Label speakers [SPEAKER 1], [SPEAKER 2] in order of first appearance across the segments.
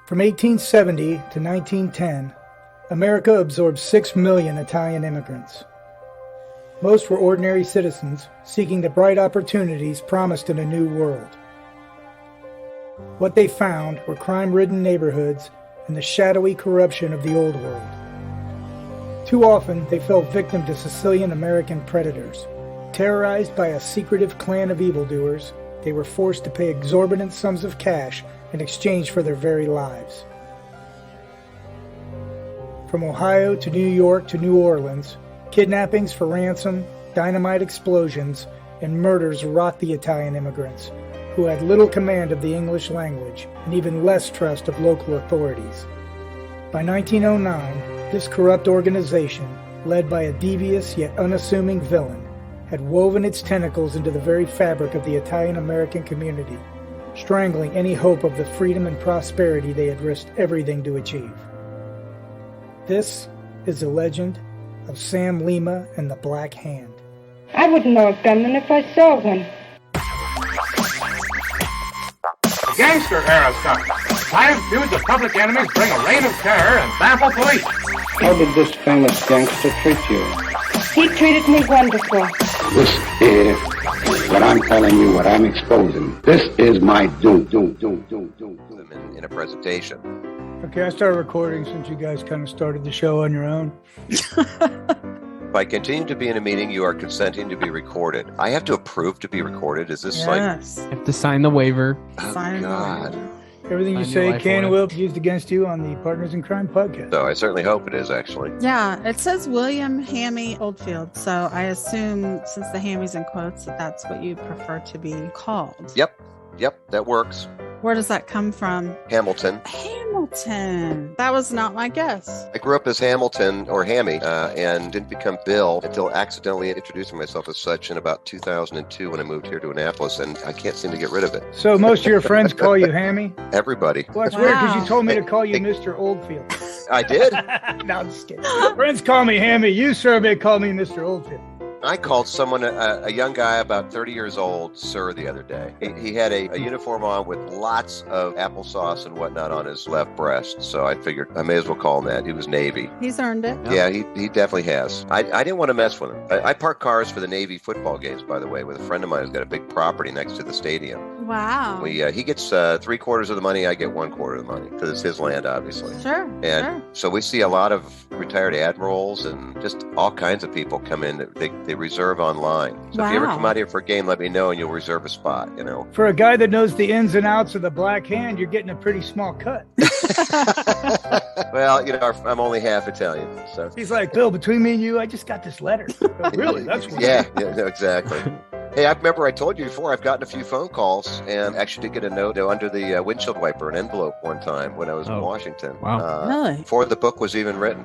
[SPEAKER 1] From 1870 to 1910, America absorbed 6 million Italian immigrants. Most were ordinary citizens seeking the bright opportunities promised in a new world. What they found were crime-ridden neighborhoods and the shadowy corruption of the old world. Too often, they fell victim to Sicilian American predators. Terrorized by a secretive clan of evildoers, they were forced to pay exorbitant sums of cash in exchange for their very lives. From Ohio to New York to New Orleans, kidnappings for ransom, dynamite explosions, and murders rocked the Italian immigrants, who had little command of the English language and even less trust of local authorities. By 1909, this corrupt organization, led by a devious yet unassuming villain, had woven its tentacles into the very fabric of the Italian-American community, strangling any hope of the freedom and prosperity they had risked everything to achieve. This is the legend of Sam Lima and the Black Hand.
[SPEAKER 2] I wouldn't know a gunman if I saw one.
[SPEAKER 3] Gangster era stuff. 5 feuds of public enemies bring a reign of terror and baffle police.
[SPEAKER 4] How did this famous gangster treat you?
[SPEAKER 2] He treated me wonderful.
[SPEAKER 4] This is what I'm telling you, what I'm exposing. This is my do.
[SPEAKER 5] In a presentation.
[SPEAKER 1] Okay, I started recording since you guys kind of started the show on your own.
[SPEAKER 5] By continuing to be in a meeting, you are consenting to be recorded. I have to approve to be recorded? Is this like...
[SPEAKER 6] You have to sign the waiver.
[SPEAKER 5] Oh,
[SPEAKER 6] Sign
[SPEAKER 5] God.
[SPEAKER 6] the waiver.
[SPEAKER 1] Everything you
[SPEAKER 6] Sign your
[SPEAKER 1] say
[SPEAKER 6] life
[SPEAKER 1] can and
[SPEAKER 6] away.
[SPEAKER 1] will be used against you on the Partners in Crime podcast.
[SPEAKER 5] So I certainly hope it is, actually.
[SPEAKER 6] Yeah, it says William Hammy Oldfield, so I assume, since the Hammy's in quotes, that that's what you prefer to be called.
[SPEAKER 5] Yep, that works.
[SPEAKER 6] Where does that come from?
[SPEAKER 5] Hamilton.
[SPEAKER 6] Hamilton. That was not my guess.
[SPEAKER 5] I grew up as Hamilton, or Hammy, and didn't become Bill until accidentally introducing myself as such in about 2002 when I moved here to Annapolis, and I can't seem to get rid of it.
[SPEAKER 1] So most of your friends call you Hammy?
[SPEAKER 5] Everybody.
[SPEAKER 1] Well, that's weird because
[SPEAKER 6] Wow.
[SPEAKER 1] you told me to call you Mr. Oldfield.
[SPEAKER 5] I did?
[SPEAKER 1] No, I'm just kidding. Friends call me Hammy. You, sir, may call me Mr. Oldfield.
[SPEAKER 5] I called someone, a young guy about 30 years old, sir, the other day. He had a uniform on with lots of applesauce and whatnot on his left breast, so I figured I may as well call him that. He was Navy.
[SPEAKER 6] He's earned it.
[SPEAKER 5] Yeah, he definitely has. I didn't want to mess with him. I park cars for the Navy football games, by the way, with a friend of mine who's got a big property next to the stadium.
[SPEAKER 6] Wow.
[SPEAKER 5] He gets 3/4 of the money, I get 1/4 of the money, because it's his land, obviously.
[SPEAKER 6] Sure.
[SPEAKER 5] And so we see a lot of retired admirals and just all kinds of people come in that they reserve online. So if you ever
[SPEAKER 6] Wow.
[SPEAKER 5] come out here for a game, let me know and you'll reserve a spot, you know.
[SPEAKER 1] For a guy that knows the ins and outs of the Black Hand, you're getting a pretty small cut.
[SPEAKER 5] Well, you know, I'm only half Italian, so.
[SPEAKER 1] He's like, Bill, between me and you, I just got this letter. Oh, really? That's weird.
[SPEAKER 5] Yeah, no, exactly. Hey, I remember I told you before, I've gotten a few phone calls and actually did get a note under the windshield wiper, an envelope one time when I was in Washington.
[SPEAKER 7] Wow.
[SPEAKER 6] Really?
[SPEAKER 5] Before the book was even written.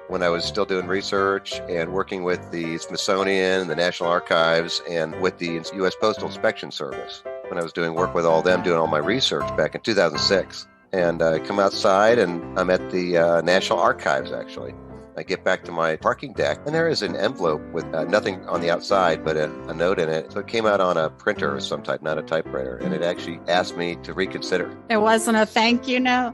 [SPEAKER 5] When I was still doing research and working with the Smithsonian, the National Archives, and with the U.S. Postal Inspection Service. When I was doing work with all them, doing all my research back in 2006. And I come outside and I'm at the National Archives, actually. I get back to my parking deck, and there is an envelope with nothing on the outside but a note in it. So it came out on a printer of some type, not a typewriter, and it actually asked me to reconsider.
[SPEAKER 6] It wasn't a thank you note.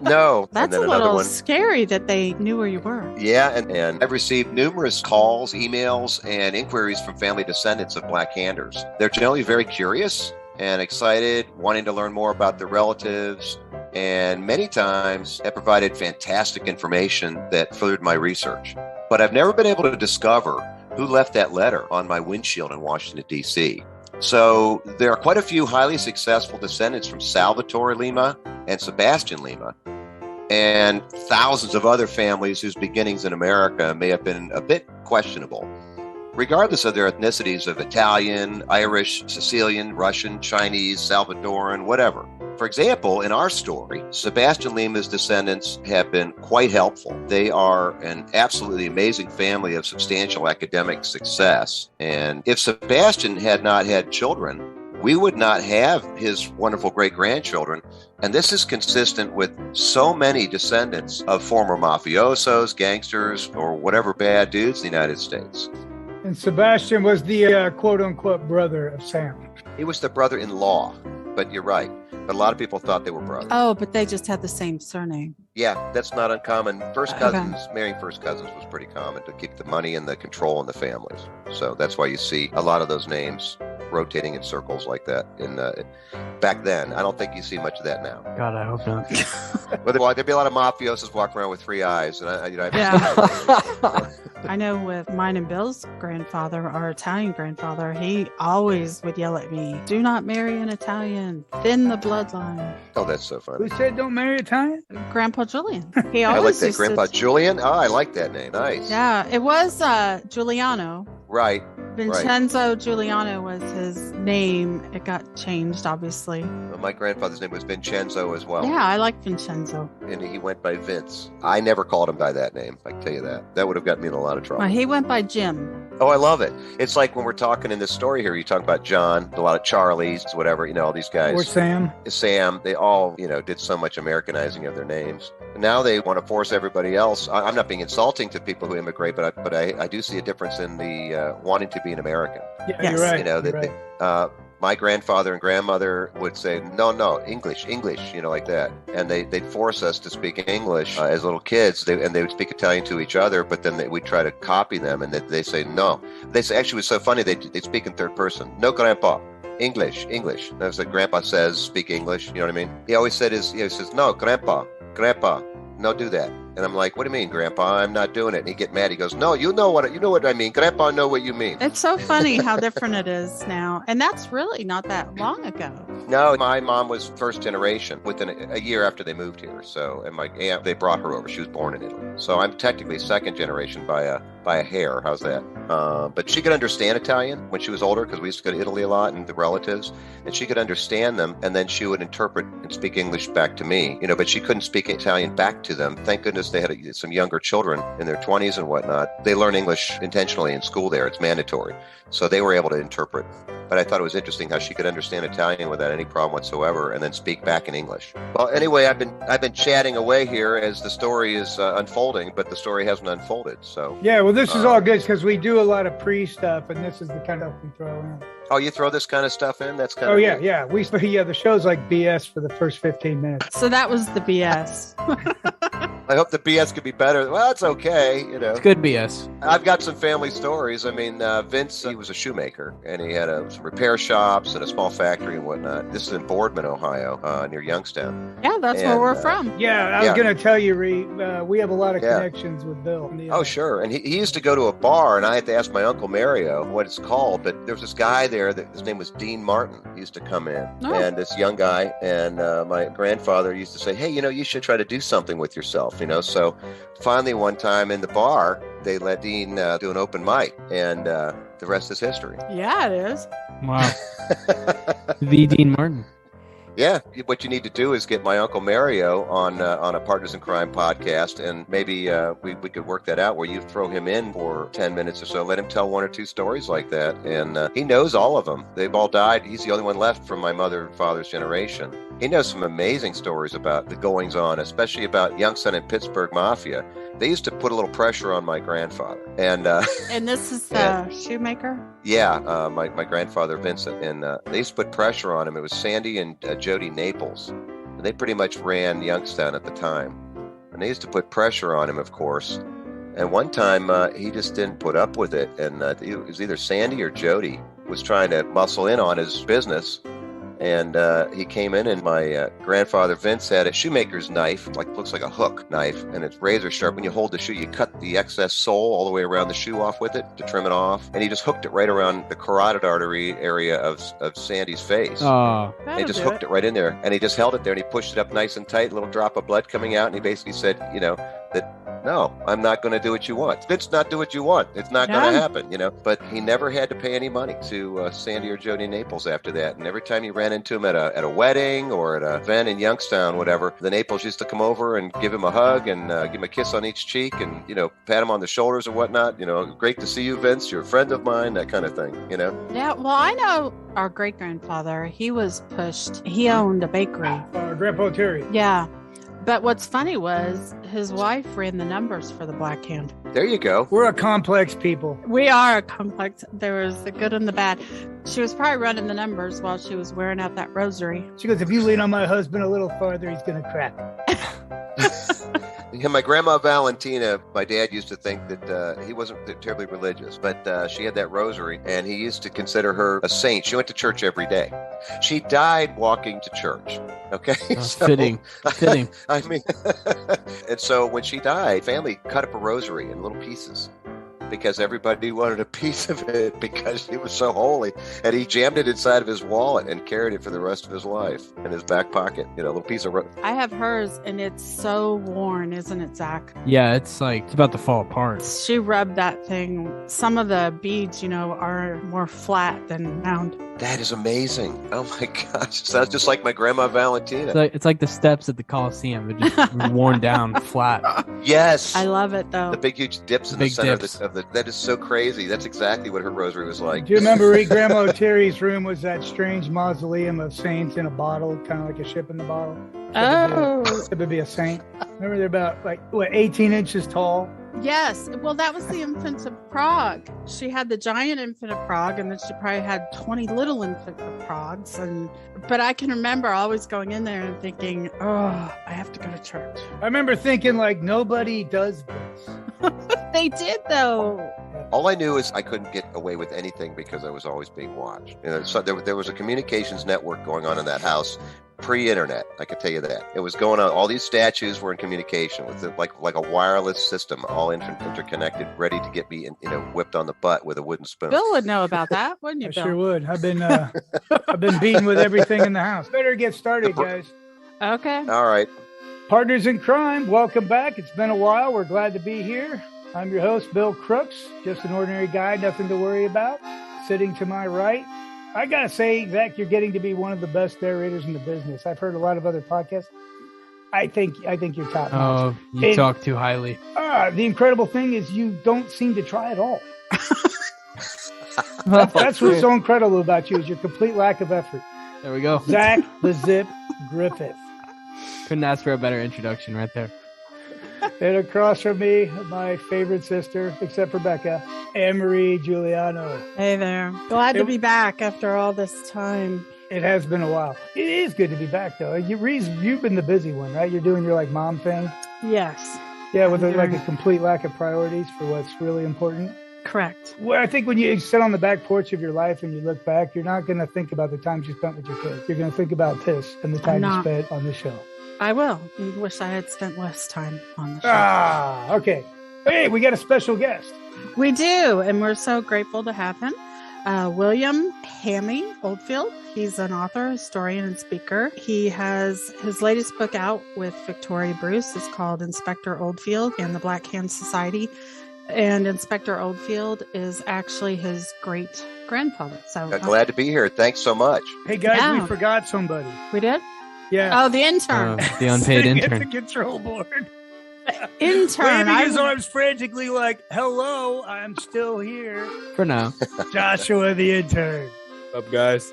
[SPEAKER 5] No.
[SPEAKER 6] That's
[SPEAKER 5] and then
[SPEAKER 6] a
[SPEAKER 5] another
[SPEAKER 6] little
[SPEAKER 5] one.
[SPEAKER 6] scary that they knew where you were.
[SPEAKER 5] Yeah, and I've received numerous calls, emails, and inquiries from family descendants of Black Handers. They're generally very curious and excited, wanting to learn more about their relatives, and many times have provided fantastic information that furthered my research. But I've never been able to discover who left that letter on my windshield in Washington, D.C. So there are quite a few highly successful descendants from Salvatore Lima and Sebastian Lima, and thousands of other families whose beginnings in America may have been a bit questionable, regardless of their ethnicities of Italian, Irish, Sicilian, Russian, Chinese, Salvadoran, whatever. For example, in our story, Sebastian Lima's descendants have been quite helpful. They are an absolutely amazing family of substantial academic success. And if Sebastian had not had children, we would not have his wonderful great-grandchildren. And this is consistent with so many descendants of former mafiosos, gangsters, or whatever bad dudes in the United States.
[SPEAKER 1] And Sebastian was the quote-unquote brother of Sam.
[SPEAKER 5] He was the brother-in-law, but you're right. But a lot of people thought they were brothers.
[SPEAKER 6] Oh, but they just had the same surname.
[SPEAKER 5] Yeah, that's not uncommon. First cousins, marrying first cousins was pretty common to keep the money and the control in the families. So that's why you see a lot of those names rotating in circles like that. Back then, I don't think you see much of that now.
[SPEAKER 7] God, I hope not.
[SPEAKER 5] Well, there'd be a lot of mafiosos walking around with 3 eyes, and
[SPEAKER 6] I know with mine and Bill's grandfather, our Italian grandfather, he always would yell at me, "Do not marry an Italian, thin the bloodline."
[SPEAKER 5] Oh, that's so funny.
[SPEAKER 1] Who said don't marry Italian?
[SPEAKER 6] Grandpa Julian. He
[SPEAKER 5] I
[SPEAKER 6] always
[SPEAKER 5] like that,
[SPEAKER 6] used
[SPEAKER 5] Grandpa
[SPEAKER 6] to...
[SPEAKER 5] Julian. Oh, I like that name. Nice.
[SPEAKER 6] Yeah, it was Juliano.
[SPEAKER 5] Right.
[SPEAKER 6] Vincenzo Juliano was his name. It got changed, obviously.
[SPEAKER 5] Well, my grandfather's name was Vincenzo as well.
[SPEAKER 6] Yeah, I like Vincenzo.
[SPEAKER 5] And he went by Vince. I never called him by that name. I can tell you that. That would have gotten me in a lot of trouble.
[SPEAKER 6] Well, he went by Jim.
[SPEAKER 5] Oh, I love it. It's like when we're talking in this story here, you talk about John, a lot of Charlies, whatever, all these guys.
[SPEAKER 1] Or Sam.
[SPEAKER 5] Sam, they all, did so much Americanizing of their names. Now they want to force everybody else. I'm not being insulting to people who immigrate, but I do see a difference in the wanting to be an American.
[SPEAKER 1] Yeah,
[SPEAKER 6] Yes.
[SPEAKER 1] you're right.
[SPEAKER 5] My grandfather and grandmother would say, no, English, like that. And they'd force us to speak English as little kids, and they would speak Italian to each other, but then we'd try to copy them, and they say no. They say, actually, it was so funny, they'd speak in third person. No, Grandpa. English. That's what Grandpa says, speak English, you know what I mean? He always said, he says, no, Grandpa, no, do that. And I'm like, what do you mean, Grandpa? I'm not doing it. And he'd get mad. He goes, no, you know what I mean. Grandpa, know what you mean.
[SPEAKER 6] It's so funny how different it is now. And that's really not that long ago.
[SPEAKER 5] No, my mom was first generation within a year after they moved here. So, and my aunt, they brought her over. She was born in Italy. So I'm technically second generation by a hair. How's that? But she could understand Italian when she was older because we used to go to Italy a lot and the relatives. And she could understand them. And then she would interpret and speak English back to me, but she couldn't speak Italian back to them. Thank goodness they had some younger children in their 20s and whatnot. They learn English intentionally in school there. It's mandatory. So they were able to interpret. But I thought it was interesting how she could understand Italian without any problem whatsoever and then speak back in English. Well, anyway, I've been chatting away here as the story is unfolding, but the story hasn't unfolded. So
[SPEAKER 1] yeah, well, this is all good because we do a lot of pre-stuff, and this is the kind of stuff we throw in.
[SPEAKER 5] Oh, you throw this kind of stuff in? That's kind
[SPEAKER 1] of...
[SPEAKER 5] Oh,
[SPEAKER 1] yeah, yeah. The show's like BS for the first 15 minutes.
[SPEAKER 6] So that was the BS.
[SPEAKER 5] I hope the BS could be better. Well, it's okay,
[SPEAKER 7] It's good BS.
[SPEAKER 5] I've got some family stories. I mean, Vince, he was a shoemaker, and he had some repair shops and a small factory and whatnot. This is in Boardman, Ohio, near Youngstown.
[SPEAKER 6] Yeah, that's where we're from.
[SPEAKER 1] Yeah, I was going to tell you, Ree, we have a lot of connections with Bill.
[SPEAKER 5] Oh, sure. And he used to go to a bar, and I had to ask my Uncle Mario what it's called, but there was this guy there, his name was Dean Martin. He used to come in, and this young guy, and my grandfather used to say, hey, you should try to do something with yourself, So finally one time in the bar, they let Dean do an open mic, and the rest is history.
[SPEAKER 6] Yeah, it is.
[SPEAKER 7] Wow. The Dean Martin.
[SPEAKER 5] Yeah, what you need to do is get my Uncle Mario on a Partners in Crime podcast, and maybe we could work that out where you throw him in for 10 minutes or so, let him tell 1 or 2 stories like that, and he knows all of them. They've all died. He's the only one left from my mother and father's generation. He knows some amazing stories about the goings-on, especially about Youngstown and Pittsburgh Mafia. They used to put a little pressure on my grandfather. And
[SPEAKER 6] this is the shoemaker?
[SPEAKER 5] Yeah, my grandfather, Vincent. And they used to put pressure on him. It was Sandy and Jody Naples. And they pretty much ran Youngstown at the time. And they used to put pressure on him, of course. And one time, he just didn't put up with it. And it was either Sandy or Jody was trying to muscle in on his business. And he came in, and my grandfather Vince had a shoemaker's knife, looks like a hook knife, and it's razor sharp. When you hold the shoe, you cut the excess sole all the way around the shoe off with it to trim it off. And he just hooked it right around the carotid artery area of Sandy's face.
[SPEAKER 7] Oh,
[SPEAKER 5] and he just hooked it right in there, and he just held it there, and he pushed it up nice and tight, a little drop of blood coming out, and he basically said, that no, I'm not going to do what you want. Vince, not do what you want. It's not going to happen, But he never had to pay any money to Sandy or Jody Naples after that. And every time you ran into him at a wedding or at an event in Youngstown, whatever, the Naples used to come over and give him a hug and give him a kiss on each cheek and, pat him on the shoulders or whatnot. Great to see you, Vince. You're a friend of mine, that kind of thing,
[SPEAKER 6] Yeah, well, I know our great-grandfather, he was pushed. He owned a bakery.
[SPEAKER 1] Grandpa Terry.
[SPEAKER 6] Yeah. But what's funny was his wife ran the numbers for the Black Hand.
[SPEAKER 5] There you go.
[SPEAKER 1] We're a complex people.
[SPEAKER 6] We are a complex. There was the good and the bad. She was probably running the numbers while she was wearing out that rosary.
[SPEAKER 1] She goes, if you lean on my husband a little farther, he's going to crack.
[SPEAKER 5] Yeah, my grandma Valentina, my dad used to think that he wasn't terribly religious, but she had that rosary, and he used to consider her a saint. She went to church every day. She died walking to church. Okay,
[SPEAKER 7] Fitting.
[SPEAKER 5] I mean, and so when she died, family cut up a rosary in little pieces because everybody wanted a piece of it because she was so holy. And he jammed it inside of his wallet and carried it for the rest of his life in his back pocket. You know, a little piece of
[SPEAKER 6] I have hers, and it's so worn, isn't it, Zach?
[SPEAKER 7] Yeah, it's about to fall apart.
[SPEAKER 6] She rubbed that thing. Some of the beads, are more flat than round.
[SPEAKER 5] That is amazing. Oh my gosh. Sounds just like my grandma Valentina.
[SPEAKER 7] It's like the steps at the Coliseum. They're just worn down flat.
[SPEAKER 5] Yes.
[SPEAKER 6] I love it, though.
[SPEAKER 5] The big, huge dips in the center of the. That is so crazy. That's exactly what her rosary was like.
[SPEAKER 1] Do you remember Grandma Terry's room was that strange mausoleum of saints in a bottle, kind of like a ship in the bottle? It would be a saint. Remember, they're about 18 inches tall.
[SPEAKER 6] Yes. Well, that was the infant of Prague. She had the giant infant of Prague, and then she probably had 20 little infant of Pragues. But I can remember always going in there and thinking, oh, I have to go to church.
[SPEAKER 1] I remember thinking, nobody does this.
[SPEAKER 6] They did, though.
[SPEAKER 5] All I knew is I couldn't get away with anything because I was always being watched. So there was a communications network going on in that house. Pre-internet, I can tell you that. It was going on. All these statues were in communication with like a wireless system, all interconnected, ready to get me, whipped on the butt with a wooden spoon.
[SPEAKER 6] Bill would know about that, wouldn't you,
[SPEAKER 1] I
[SPEAKER 6] Bill?
[SPEAKER 1] sure would. I've been beaten with everything in the house. Better get started, guys.
[SPEAKER 6] Okay.
[SPEAKER 5] All right.
[SPEAKER 1] Partners in crime, welcome back. It's been a while. We're glad to be here. I'm your host, Bill Crooks. Just an ordinary guy, nothing to worry about. Sitting to my right, I gotta say, Zach, you're getting to be one of the best narrators in the business. I've heard a lot of other podcasts. I think you're top notch.
[SPEAKER 7] Oh, you talk too highly.
[SPEAKER 1] The incredible thing is you don't seem to try at all. That's what's so incredible about you is your complete lack of effort.
[SPEAKER 7] There we go.
[SPEAKER 1] Zach the Zip Griffith.
[SPEAKER 7] Couldn't ask for a better introduction right there.
[SPEAKER 1] And across from me, my favorite sister, except for Becca, Annmarie Juliano.
[SPEAKER 6] Hey there. Glad to be back after all this time.
[SPEAKER 1] It has been a while. It is good to be back, though. You've been the busy one, right? You're doing your mom thing.
[SPEAKER 6] Yes.
[SPEAKER 1] Yeah, with a complete lack of priorities for what's really important.
[SPEAKER 6] Correct.
[SPEAKER 1] Well, I think when you sit on the back porch of your life and you look back, you're not going to think about the times you spent with your kids. You're going to think about this and the time you spent on the show.
[SPEAKER 6] I will. I wish I had spent less time on the show.
[SPEAKER 1] Okay. Hey, we got a special guest.
[SPEAKER 6] We do, and we're so grateful to have him. William Hammy Oldfield. He's an author, historian, and speaker. He has his latest book out with Victoria Bruce. It's called Inspector Oldfield and the Black Hand Society. And Inspector Oldfield is actually his great-grandfather. So
[SPEAKER 5] glad to be here. Thanks so much.
[SPEAKER 1] Hey, guys, we forgot somebody.
[SPEAKER 6] We did?
[SPEAKER 1] Yeah.
[SPEAKER 6] Oh, the intern.
[SPEAKER 7] The unpaid intern.
[SPEAKER 1] At the control board.
[SPEAKER 6] Intern.
[SPEAKER 1] Waving his arms frantically hello, I'm still here.
[SPEAKER 7] For now.
[SPEAKER 1] Joshua the intern.
[SPEAKER 8] What's up, guys?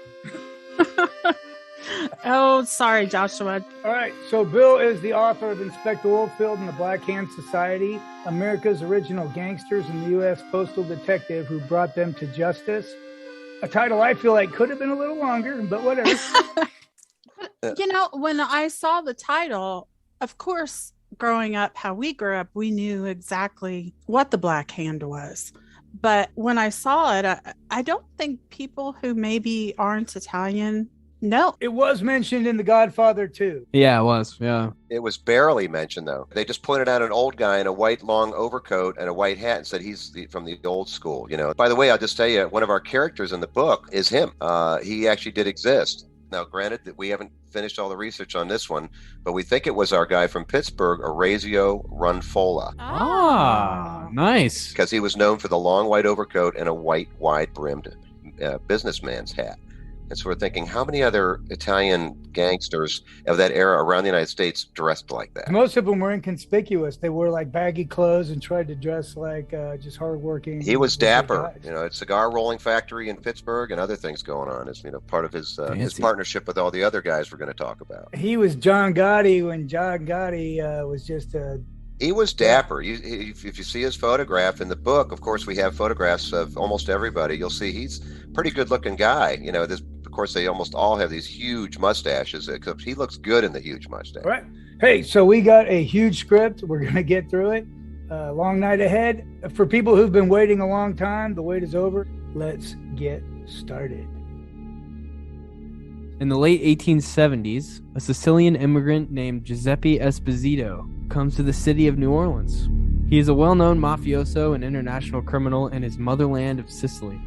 [SPEAKER 6] Oh, sorry, Joshua.
[SPEAKER 1] All right, so Bill is the author of Inspector Oldfield and the Black Hand Society, America's original gangsters and the U.S. postal detective who brought them to justice. A title I feel like could have been a little longer, but whatever.
[SPEAKER 6] When I saw the title, of course, growing up, how we grew up, we knew exactly what the Black Hand was. But when I saw it, I don't think people who maybe aren't Italian know.
[SPEAKER 1] It was mentioned in The Godfather, too.
[SPEAKER 7] Yeah, it was. Yeah.
[SPEAKER 5] It was barely mentioned, though. They just pointed out an old guy in a white long overcoat and a white hat and said he's from the old school. By the way, I'll just tell you, one of our characters in the book is him. He actually did exist. Now, granted that we haven't finished all the research on this one, but we think it was our guy from Pittsburgh, Orazio Runfola.
[SPEAKER 7] Ah, nice.
[SPEAKER 5] Because he was known for the long white overcoat and a white, wide-brimmed businessman's hat. And so we're thinking, how many other Italian gangsters of that era around the United States dressed like that?
[SPEAKER 1] Most of them were inconspicuous. They wore like baggy clothes and tried to dress like just hardworking.
[SPEAKER 5] He was dapper. It's cigar rolling factory in Pittsburgh and other things going on. Is part of his partnership with all the other guys we're going to talk about.
[SPEAKER 1] He was John Gotti when John Gotti was just a. He
[SPEAKER 5] was dapper. If you see his photograph in the book, of course, we have photographs of almost everybody. You'll see he's a pretty good-looking guy. Of course, they almost all have these huge mustaches, except he looks good in the huge mustache.
[SPEAKER 1] All right. Hey, so we got a huge script. We're going to get through it. Long night ahead. For people who've been waiting a long time, the wait is over. Let's get started.
[SPEAKER 7] In the late 1870s, a Sicilian immigrant named Giuseppe Esposito comes to the city of New Orleans. He is a well-known mafioso and international criminal in his motherland of Sicily.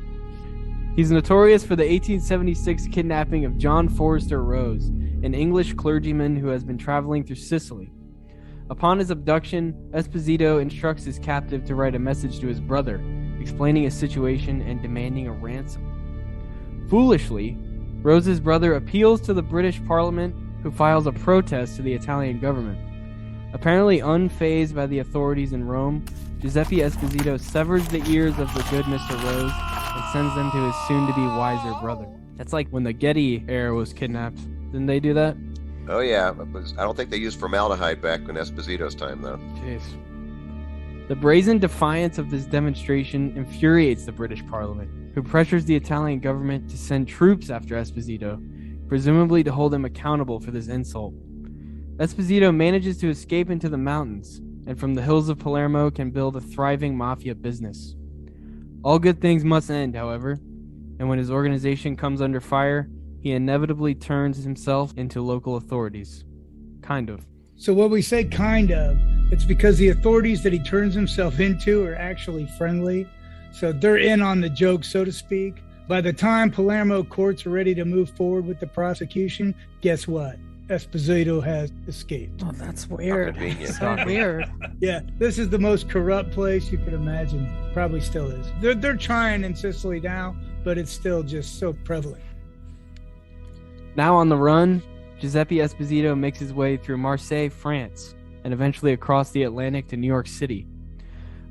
[SPEAKER 7] He's notorious for the 1876 kidnapping of John Forrester Rose, an English clergyman who has been traveling through Sicily. Upon his abduction, Esposito instructs his captive to write a message to his brother, explaining his situation and demanding a ransom. Foolishly, Rose's brother appeals to the British Parliament, who files a protest to the Italian government. Apparently unfazed by the authorities in Rome, Giuseppe Esposito severs the ears of the good Mr. Rose and sends them to his soon-to-be wiser brother. That's like when the Getty heir was kidnapped. Didn't they do that?
[SPEAKER 5] Oh, yeah. I don't think they used formaldehyde back in Esposito's time, though.
[SPEAKER 7] Jeez. The brazen defiance of this demonstration infuriates the British Parliament, who pressures the Italian government to send troops after Esposito, presumably to hold him accountable for this insult. Esposito manages to escape into the mountains, and from the hills of Palermo can build a thriving mafia business. All good things must end, however, and when his organization comes under fire, he inevitably turns himself into local authorities. Kind of.
[SPEAKER 1] So when we say kind of, it's because the authorities that he turns himself into are actually friendly. So they're in on the joke, so to speak. By the time Palermo courts are ready to move forward with the prosecution, guess what? Esposito has escaped.
[SPEAKER 6] Oh, that's weird.
[SPEAKER 5] So
[SPEAKER 6] weird.
[SPEAKER 1] Yeah, this is the most corrupt place you could imagine. Probably still is. They're trying in Sicily now, but it's still just so prevalent.
[SPEAKER 7] Now on the run, Giuseppe Esposito makes his way through Marseille, France, and eventually across the Atlantic to New York City.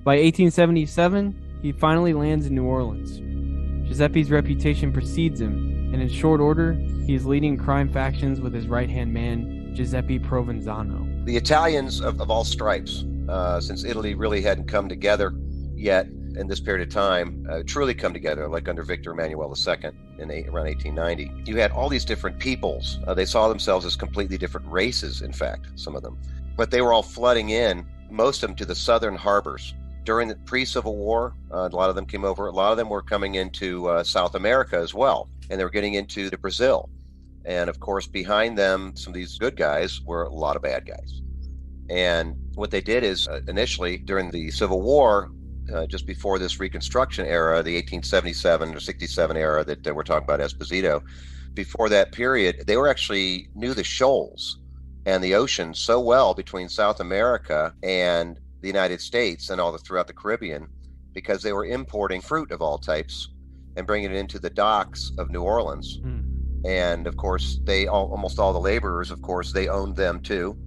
[SPEAKER 7] By 1877, he finally lands in New Orleans. Giuseppe's reputation precedes him, and in short order, he is leading crime factions with his right-hand man, Giuseppe Provenzano.
[SPEAKER 5] The Italians of all stripes, since Italy really hadn't come together yet in this period of time, truly come together, like under Victor Emmanuel II around 1890. You had all these different peoples. They saw themselves as completely different races, in fact, some of them. But they were all flooding in, most of them to the southern harbors. During the pre-Civil War, a lot of them came over. A lot of them were coming into South America as well, and they were getting into Brazil. And of course, behind them, some of these good guys were a lot of bad guys. And what they did is initially during the Civil War, just before this Reconstruction era, the 1877 or 67 era that we're talking about, Esposito, before that period, they were actually knew the shoals and the ocean so well between South America and the United States and all throughout the Caribbean, because they were importing fruit of all types and bringing it into the docks of New Orleans. And of course, almost all the laborers, of course, they owned them too.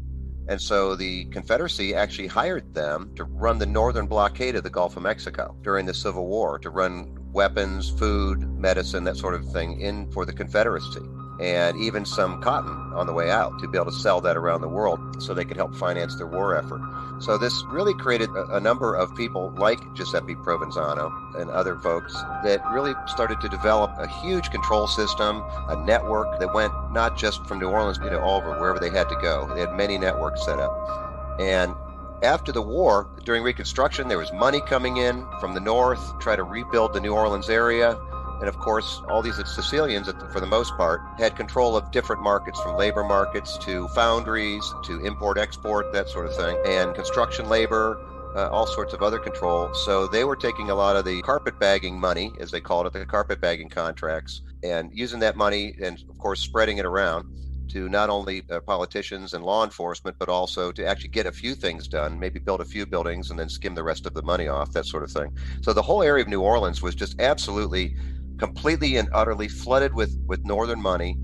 [SPEAKER 5] And so the Confederacy actually hired them to run the northern blockade of the Gulf of Mexico during the Civil War, to run weapons, food, medicine, that sort of thing in for the Confederacy, and even some cotton on the way out to be able to sell that around the world so they could help finance their war effort. So this really created a number of people like Giuseppe Provenzano and other folks that really started to develop a huge control system, a network that went not just from New Orleans, all over wherever they had to go. They had many networks set up. And after the war, during Reconstruction, there was money coming in from the north to try to rebuild the New Orleans area. And of course, all these Sicilians, for the most part, had control of different markets, from labor markets to foundries to import-export, that sort of thing, and construction labor, all sorts of other control. So they were taking a lot of the carpetbagging money, as they called it, the carpetbagging contracts, and using that money and, of course, spreading it around to not only politicians and law enforcement, but also to actually get a few things done, maybe build a few buildings and then skim the rest of the money off, that sort of thing. So the whole area of New Orleans was just absolutely completely and utterly flooded with northern money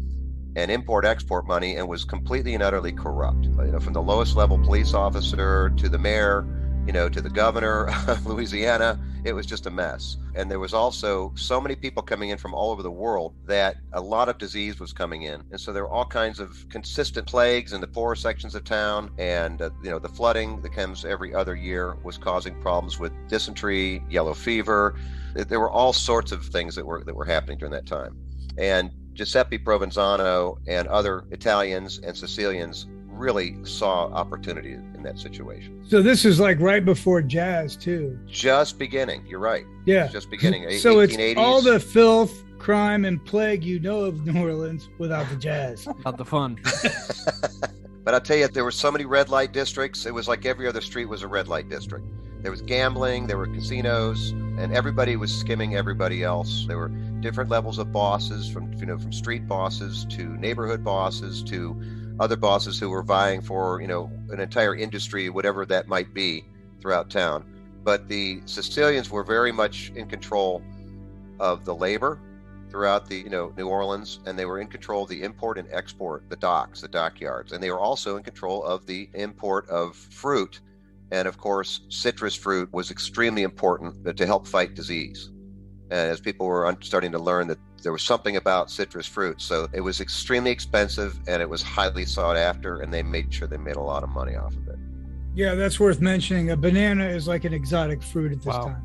[SPEAKER 5] and import-export money, and was completely and utterly corrupt. From the lowest level police officer to the mayor, to the governor of Louisiana, it was just a mess. And there was also so many people coming in from all over the world that a lot of disease was coming in. And so there were all kinds of consistent plagues in the poorer sections of town. And, the flooding that comes every other year was causing problems with dysentery, yellow fever. There were all sorts of things that were happening during that time. And Giuseppe Provenzano and other Italians and Sicilians really saw opportunity in that situation.
[SPEAKER 1] So this is like right before jazz too.
[SPEAKER 5] Just beginning. You're right.
[SPEAKER 1] Yeah.
[SPEAKER 5] Just beginning.
[SPEAKER 1] So
[SPEAKER 5] 1880s.
[SPEAKER 1] It's all the filth, crime, and plague of New Orleans without the jazz.
[SPEAKER 7] Without the fun.
[SPEAKER 5] But I'll tell you, there were so many red light districts. It was like every other street was a red light district. There was gambling, there were casinos, and everybody was skimming everybody else. There were different levels of bosses, from street bosses to neighborhood bosses to other bosses who were vying for, an entire industry, whatever that might be, throughout town. But the Sicilians were very much in control of the labor throughout the, New Orleans, and they were in control of the import and export, the docks, the dockyards, and they were also in control of the import of fruit. And of course, citrus fruit was extremely important to help fight disease. And as people were starting to learn that there was something about citrus fruit. So it was extremely expensive and it was highly sought after, and they made sure they made a lot of money off of it.
[SPEAKER 1] Yeah, that's worth mentioning. A banana is like an exotic fruit at this time.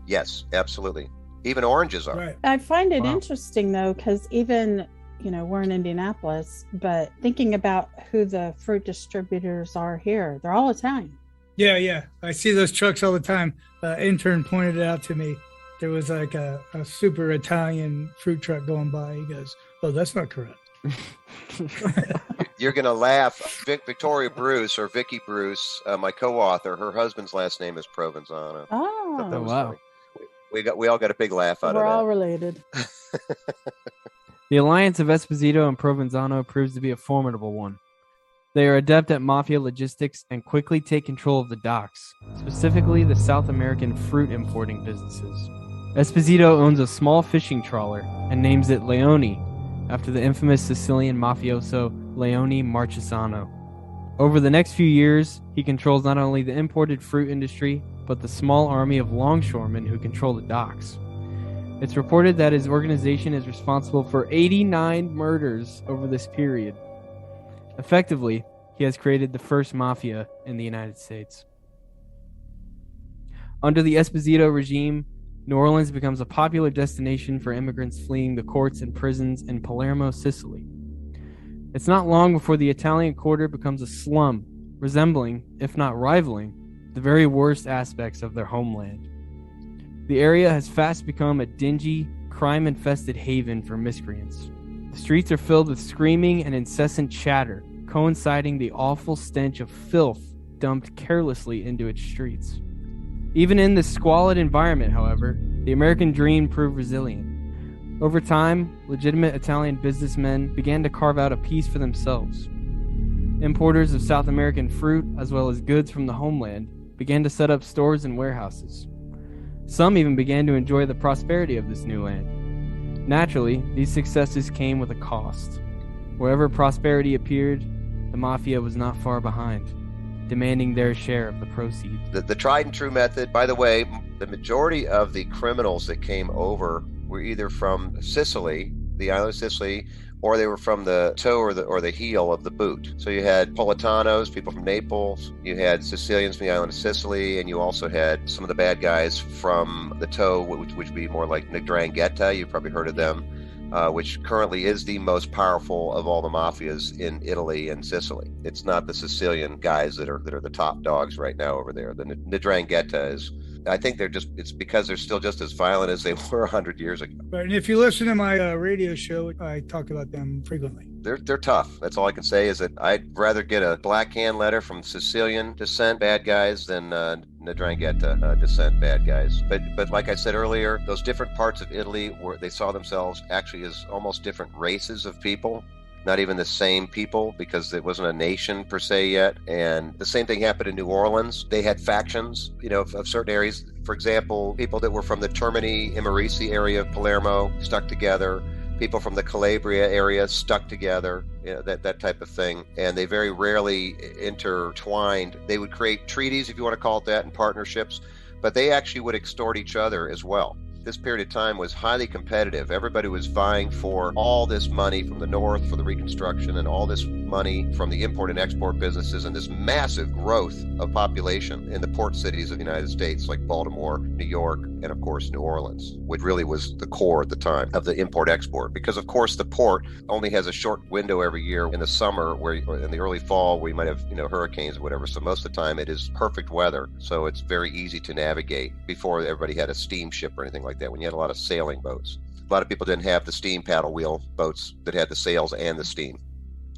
[SPEAKER 5] Yes, absolutely. Even oranges are.
[SPEAKER 1] Right.
[SPEAKER 6] I find it interesting though, because even, we're in Indianapolis, but thinking about who the fruit distributors are here, they're all Italian.
[SPEAKER 1] Yeah. I see those trucks all the time. Intern pointed it out to me. There was like a super Italian fruit truck going by. He goes, "Oh, that's not correct."
[SPEAKER 5] You're going to laugh. Victoria Bruce, or Vicky Bruce, my co-author, her husband's last name is Provenzano.
[SPEAKER 6] Oh,
[SPEAKER 5] That was
[SPEAKER 7] wow.
[SPEAKER 5] funny. We all got a big laugh out of that.
[SPEAKER 6] we're all related.
[SPEAKER 7] The alliance of Esposito and Provenzano proves to be a formidable one. They are adept at mafia logistics and quickly take control of the docks, specifically the South American fruit importing businesses. Esposito owns a small fishing trawler and names it Leone, after the infamous Sicilian mafioso Leone Marchesano. Over the next few years, he controls not only the imported fruit industry, but the small army of longshoremen who control the docks. It's reported that his organization is responsible for 89 murders over this period. Effectively, he has created the first mafia in the United States. Under the Esposito regime, New Orleans becomes a popular destination for immigrants fleeing the courts and prisons in Palermo, Sicily. It's not long before the Italian quarter becomes a slum, resembling, if not rivaling, the very worst aspects of their homeland. The area has fast become a dingy, crime-infested haven for miscreants. The streets are filled with screaming and incessant chatter, coinciding the awful stench of filth dumped carelessly into its streets. Even in this squalid environment, however, the American dream proved resilient. Over time, legitimate Italian businessmen began to carve out a piece for themselves. Importers of South American fruit, as well as goods from the homeland, began to set up stores and warehouses. Some even began to enjoy the prosperity of this new land. Naturally, these successes came with a cost. Wherever prosperity appeared, the mafia was not far behind, demanding their share of the proceeds.
[SPEAKER 5] The tried and true method, by the way, the majority of the criminals that came over were either from Sicily, the island of Sicily, or they were from the toe or the heel of the boot. So you had Politanos, people from Naples, you had Sicilians from the island of Sicily, and you also had some of the bad guys from the toe, which would be more like 'Ndrangheta. You've probably heard of them, which currently is the most powerful of all the mafias in Italy and Sicily. It's not the Sicilian guys that are the top dogs right now over there. The 'Ndrangheta is, I think it's because they're still just as violent as they were 100 years ago.
[SPEAKER 1] Right, and if you listen to my radio show, I talk about them frequently.
[SPEAKER 5] They're tough. That's all I can say is that I'd rather get a black hand letter from Sicilian descent bad guys than 'Ndrangheta descent bad guys. But like I said earlier, those different parts of Italy where they saw themselves actually as almost different races of people. not even the same people, because it wasn't a nation per se yet. And the same thing happened in New Orleans. They had factions, of certain areas. For example, people that were from the Termini Imerese area of Palermo stuck together. People from the Calabria area stuck together, that type of thing. And they very rarely intertwined. They would create treaties, if you want to call it that, and partnerships, but they actually would extort each other as well. This period of time was highly competitive. Everybody was vying for all this money from the north for the reconstruction, and all this money from the import and export businesses, and this massive growth of population in the port cities of the United States, like Baltimore, New York, and of course New Orleans, which really was the core at the time of the import-export. Because of course the port only has a short window every year in the summer, or in the early fall, where you might have hurricanes or whatever. So most of the time it is perfect weather, so it's very easy to navigate. Before everybody had a steamship or anything like that, when you had a lot of sailing boats, a lot of people didn't have the steam paddle wheel boats that had the sails and the steam.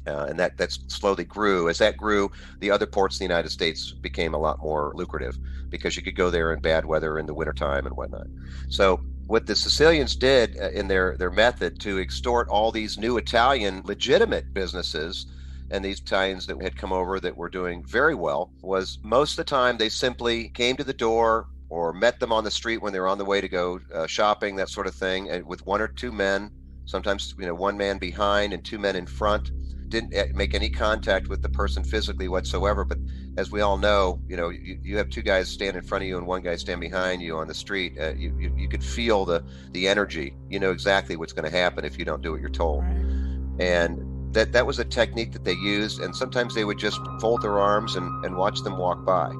[SPEAKER 5] And that slowly grew. As that grew, the other ports in the United States became a lot more lucrative, because you could go there in bad weather in the wintertime and whatnot. So what the Sicilians did in their method to extort all these new Italian legitimate businesses, and these Italians that had come over that were doing very well, was most of the time they simply came to the door or met them on the street when they were on the way to go shopping, that sort of thing, and with one or two men, sometimes one man behind and two men in front. Didn't make any contact with the person physically whatsoever. But as we all know, you have two guys stand in front of you and one guy stand behind you on the street. You could feel the energy. You know exactly what's going to happen if you don't do what you're told. And that was a technique that they used. And sometimes they would just fold their arms and watch them walk by.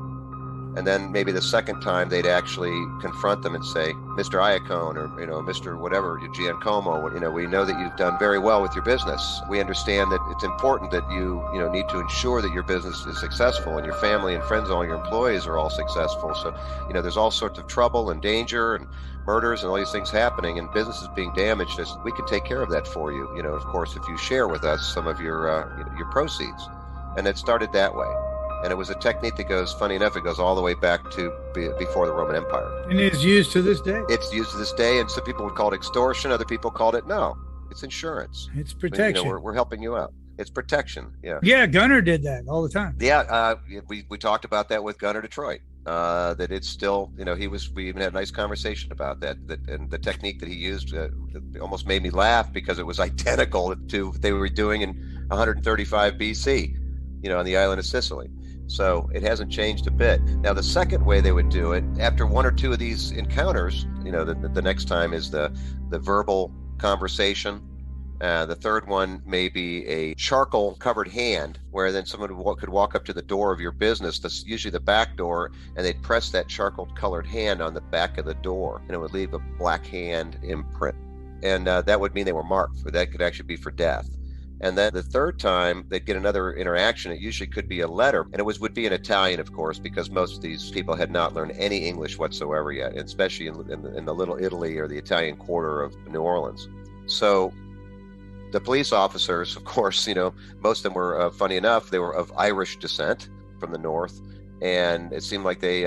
[SPEAKER 5] And then maybe the second time they'd actually confront them and say, Mr. Iacone, or, Mr. whatever, Giancomo, we know that you've done very well with your business. We understand that it's important that you need to ensure that your business is successful, and your family and friends, all your employees are all successful. So, there's all sorts of trouble and danger and murders and all these things happening, and businesses being damaged. We can take care of that for you. Of course, if you share with us some of your proceeds. And it started that way. And it was a technique that goes, funny enough, it goes all the way back to before the Roman Empire.
[SPEAKER 1] And it's used to this day.
[SPEAKER 5] It's used to this day, and some people would call it extortion. Other people called it, no, it's insurance.
[SPEAKER 1] It's protection.
[SPEAKER 5] We're helping you out. It's protection, yeah.
[SPEAKER 1] Yeah, Gunner did that all the time.
[SPEAKER 5] Yeah, we talked about that with Gunner Detroit, that it's still, we even had a nice conversation about that and the technique that he used almost made me laugh, because it was identical to what they were doing in 135 BC, on the island of Sicily. So it hasn't changed a bit. Now, the second way they would do it, after one or two of these encounters, the next time is the verbal conversation. The third one may be a charcoal-covered hand, where then someone could walk up to the door of your business, usually the back door, and they'd press that charcoal-colored hand on the back of the door, and it would leave a black hand imprint. And that would mean they were marked, or that could actually be for death. And then the third time, they'd get another interaction. It usually could be a letter, and it would be in Italian, of course, because most of these people had not learned any English whatsoever yet, especially in the Little Italy or the Italian quarter of New Orleans. So the police officers, of course, most of them were, funny enough, they were of Irish descent from the north. And it seemed like they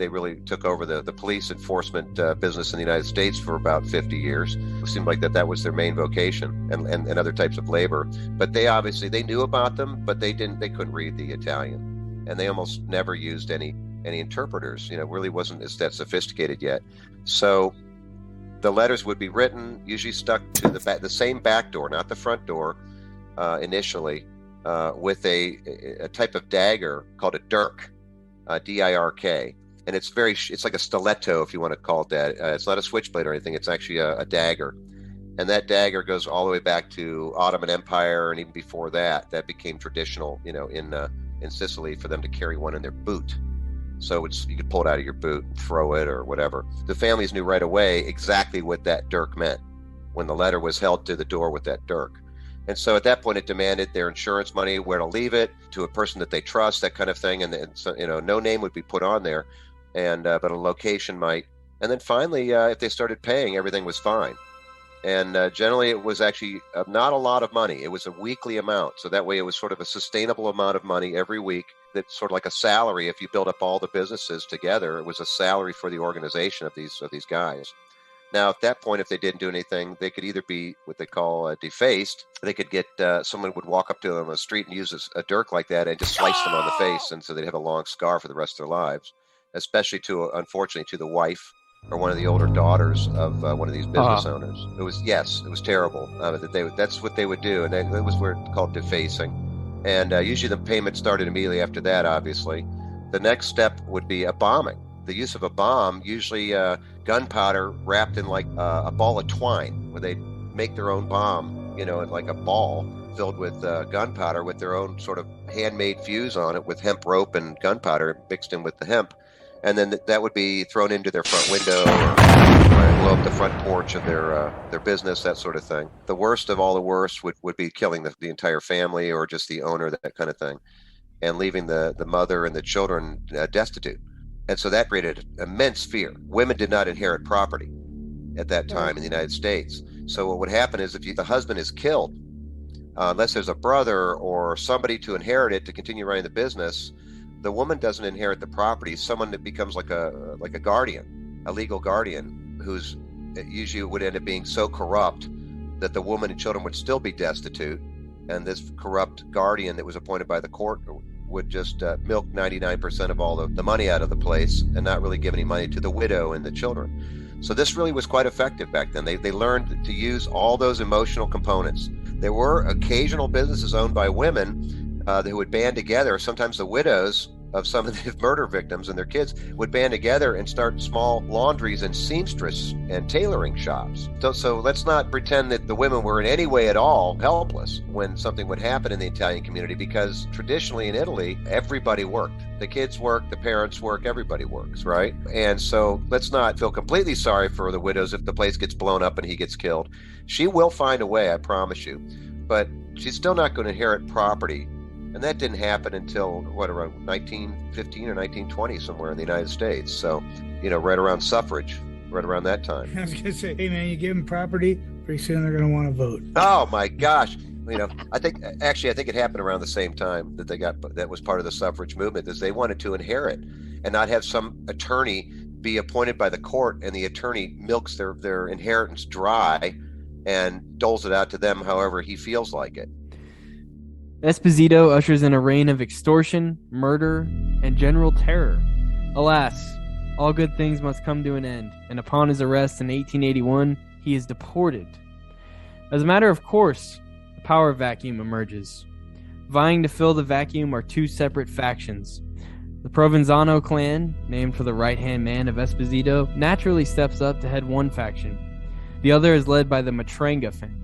[SPEAKER 5] really took over the police enforcement business in the United States for about 50 years. It seemed like that was their main vocation, and other types of labor. But they knew about them, but they couldn't read the Italian, and they almost never used any interpreters. It really wasn't that sophisticated yet. So the letters would be written, usually stuck to the same back door, not the front door, initially, with a type of dagger called a dirk. D-I-R-K, and it's like a stiletto, if you want to call it that. It's not a switchblade or anything. It's actually a dagger, and that dagger goes all the way back to Ottoman Empire, and even before that became traditional, in Sicily, for them to carry one in their boot. So you could pull it out of your boot, and throw it, or whatever. The families knew right away exactly what that dirk meant when the letter was held to the door with that dirk. And so at that point, it demanded their insurance money, where to leave it, to a person that they trust, that kind of thing. And so, no name would be put on there, but a location might. And then finally, if they started paying, everything was fine. And generally, it was actually not a lot of money. It was a weekly amount. So that way, it was sort of a sustainable amount of money every week. That's sort of like a salary. If you build up all the businesses together, it was a salary for the organization of these guys. Now, at that point, if they didn't do anything, they could either be what they call defaced. They could get someone would walk up to them on the street and use a dirk like that and just slice them on the face, and so they'd have a long scar for the rest of their lives. Especially unfortunately, to the wife or one of the older daughters of one of these business owners. It was terrible. That's what they would do, and that was where it's called defacing. And usually the payment started immediately after that. Obviously, the next step would be a bombing. The use of a bomb, usually gunpowder wrapped in like a ball of twine, where they make their own bomb, in like a ball filled with gunpowder with their own sort of handmade fuse on it with hemp rope and gunpowder mixed in with the hemp. And then that would be thrown into their front window or blow up the front porch of their business, that sort of thing. The worst of all the worst would be killing the entire family or just the owner, that kind of thing, and leaving the mother and the children destitute. And so that created immense fear. Women did not inherit property at that time in the United States. So what would happen is if the husband is killed, unless there's a brother or somebody to inherit it to continue running the business, the woman doesn't inherit the property. Someone that becomes like a guardian, a legal guardian, who's usually would end up being so corrupt that the woman and children would still be destitute, and this corrupt guardian that was appointed by the court would just milk 99% of all the money out of the place and not really give any money to the widow and the children. So this really was quite effective back then. They learned to use all those emotional components. There were occasional businesses owned by women who would band together. Sometimes the widows of some of the murder victims and their kids would band together and start small laundries and seamstress and tailoring shops. So let's not pretend that the women were in any way at all helpless when something would happen in the Italian community, because traditionally in Italy, everybody worked. The kids work, the parents work, everybody works, right? And so let's not feel completely sorry for the widows if the place gets blown up and he gets killed. She will find a way, I promise you, but she's still not going to inherit property. And that didn't happen until, around 1915 or 1920, somewhere in the United States. So, right around suffrage, right around that time.
[SPEAKER 1] I was going to say, hey, man, you give them property, pretty soon they're going to want to vote.
[SPEAKER 5] Oh, my gosh. I think it happened around the same time that was part of the suffrage movement, is they wanted to inherit and not have some attorney be appointed by the court, and the attorney milks their inheritance dry and doles it out to them however he feels like it.
[SPEAKER 7] Esposito ushers in a reign of extortion, murder, and general terror. Alas, all good things must come to an end, and upon his arrest in 1881, he is deported. As a matter of course, a power vacuum emerges. Vying to fill the vacuum are two separate factions. The Provenzano clan, named for the right-hand man of Esposito, naturally steps up to head one faction. The other is led by the Matranga family.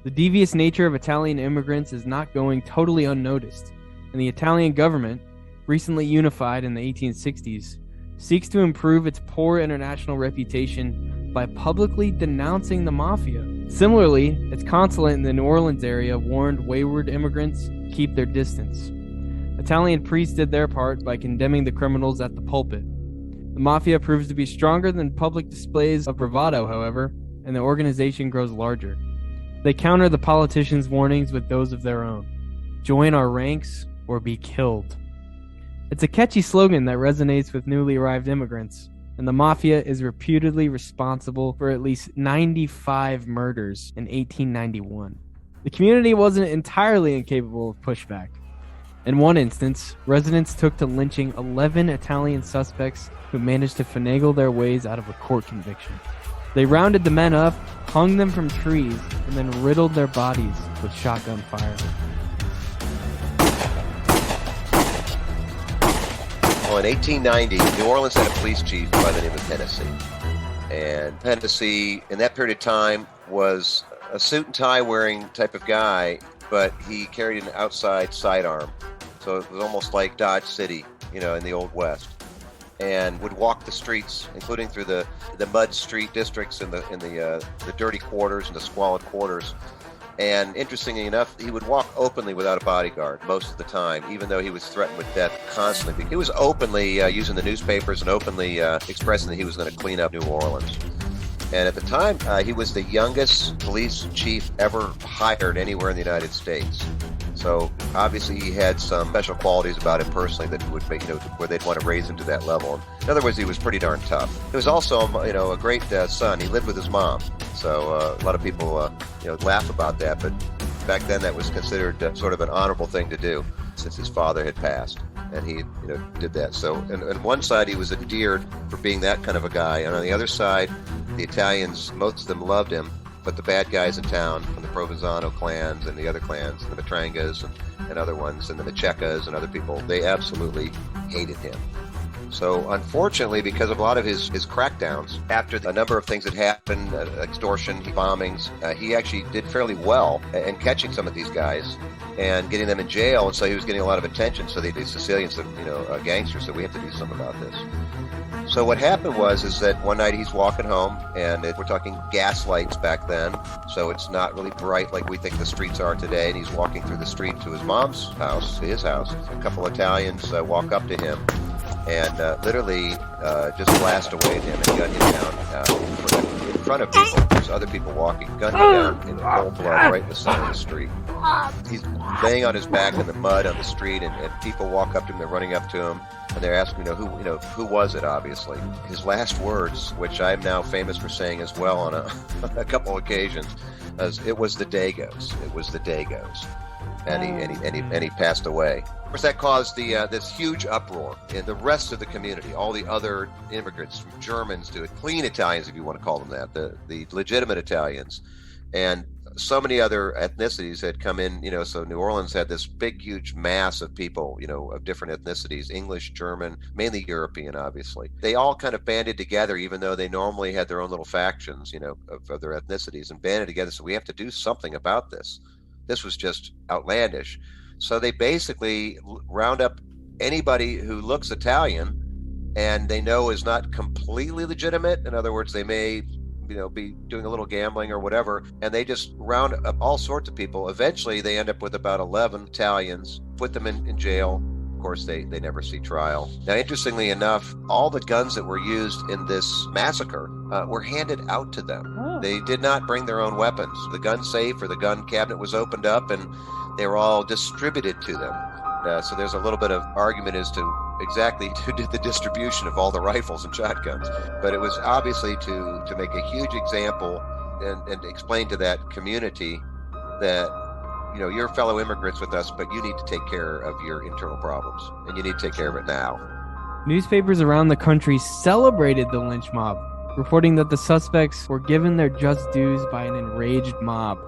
[SPEAKER 7] The devious nature of Italian immigrants is not going totally unnoticed, and the Italian government, recently unified in the 1860s, seeks to improve its poor international reputation by publicly denouncing the mafia. Similarly, its consulate in the New Orleans area warned wayward immigrants to keep their distance. Italian priests did their part by condemning the criminals at the pulpit. The mafia proves to be stronger than public displays of bravado, however, and the organization grows larger. They counter the politicians' warnings with those of their own. Join our ranks or be killed. It's a catchy slogan that resonates with newly arrived immigrants, and the mafia is reputedly responsible for at least 95 murders in 1891. The community wasn't entirely incapable of pushback. In one instance, residents took to lynching 11 Italian suspects who managed to finagle their ways out of a court conviction. They rounded the men up, hung them from trees, and then riddled their bodies with shotgun fire.
[SPEAKER 5] Well, in 1890, New Orleans had a police chief by the name of Hennessy. And Hennessy, in that period of time, was a suit and tie wearing type of guy, but he carried an outside sidearm. So it was almost like Dodge City, in the Old West. And would walk the streets, including through the mud street districts and the dirty quarters and the squalid quarters. And interestingly enough, he would walk openly without a bodyguard most of the time, even though he was threatened with death constantly. He was openly using the newspapers and openly expressing that he was going to clean up New Orleans. And at the time, he was the youngest police chief ever hired anywhere in the United States. So obviously he had some special qualities about him personally that would make, where they'd want to raise him to that level. In other words, he was pretty darn tough. He was also, a great son. He lived with his mom. So a lot of people, laugh about that, but back then that was considered sort of an honorable thing to do since his father had passed. And he, did that. So on one side, he was endeared for being that kind of a guy. And on the other side, the Italians, most of them loved him. But the bad guys in town, from the Provenzano clans and the other clans, the Matrangas and other ones, and the Machecas and other people, they absolutely hated him. So unfortunately, because of a lot of his crackdowns, after a number of things that happened, extortion, bombings, he actually did fairly well in catching some of these guys and getting them in jail. And so he was getting a lot of attention. So the Sicilians said, gangsters, so we have to do something about this. So what happened is that one night he's walking home, and we're talking gas lights back then, so it's not really bright like we think the streets are today, and he's walking through the street to his mom's house, to his house. A couple Italians walk up to him and literally just blast away at him and gun him down in front of people. There's other people walking, gun him down in cold blood right in the center of the street. He's laying on his back in the mud on the street, and people walk up to him, they're running up to him, and they're asking, who was it, obviously. His last words, which I'm now famous for saying as well on a couple occasions, was, "It was the Dagos. It was the Dagos." And he passed away. Of course, that caused this huge uproar in the rest of the community. All the other immigrants, from Germans to clean Italians, if you want to call them that, the legitimate Italians, and so many other ethnicities had come in. So New Orleans had this big, huge mass of people, of different ethnicities: English, German, mainly European, obviously. They all kind of banded together, even though they normally had their own little factions, of their ethnicities, and banded together. So we have to do something about this. This was just outlandish. So they basically round up anybody who looks Italian and they know is not completely legitimate. In other words, they may, be doing a little gambling or whatever, and they just round up all sorts of people. Eventually, they end up with about 11 Italians, put them in jail. Of course, they never see trial. Now, interestingly enough, all the guns that were used in this massacre were handed out to them. Oh. They did not bring their own weapons. The gun safe or the gun cabinet was opened up, and they were all distributed to them. So there's a little bit of argument as to exactly who did the distribution of all the rifles and shotguns. But it was obviously to make a huge example and explain to that community that, you're fellow immigrants with us, but you need to take care of your internal problems, and you need to take care of it now.
[SPEAKER 7] Newspapers around the country celebrated the lynch mob, reporting that the suspects were given their just dues by an enraged mob.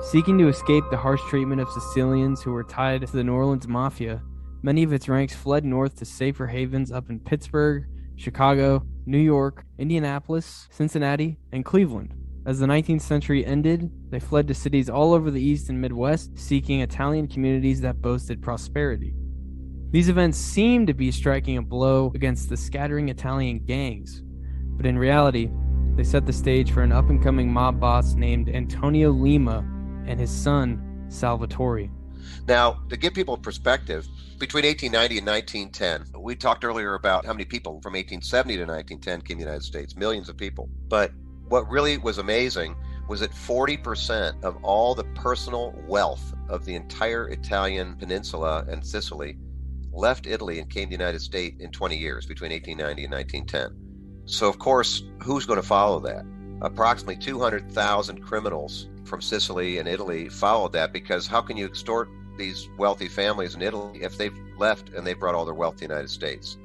[SPEAKER 7] Seeking to escape the harsh treatment of Sicilians who were tied to the New Orleans Mafia, many of its ranks fled north to safer havens up in Pittsburgh, Chicago, New York, Indianapolis, Cincinnati, and Cleveland. As the 19th century ended, they fled to cities all over the East and Midwest, seeking Italian communities that boasted prosperity. These events seemed to be striking a blow against the scattering Italian gangs, but in reality, they set the stage for an up-and-coming mob boss named Antonio Lima and his son, Salvatore.
[SPEAKER 5] Now, to give people perspective, between 1890 and 1910, we talked earlier about how many people from 1870 to 1910 came to the United States, millions of people. But what really was amazing was that 40% of all the personal wealth of the entire Italian peninsula and Sicily left Italy and came to the United States in 20 years, between 1890 and 1910. So, of course, who's going to follow that? Approximately 200,000 criminals from Sicily and Italy followed that, because how can you extort these wealthy families in Italy if they've left and they brought all their wealth to the United States?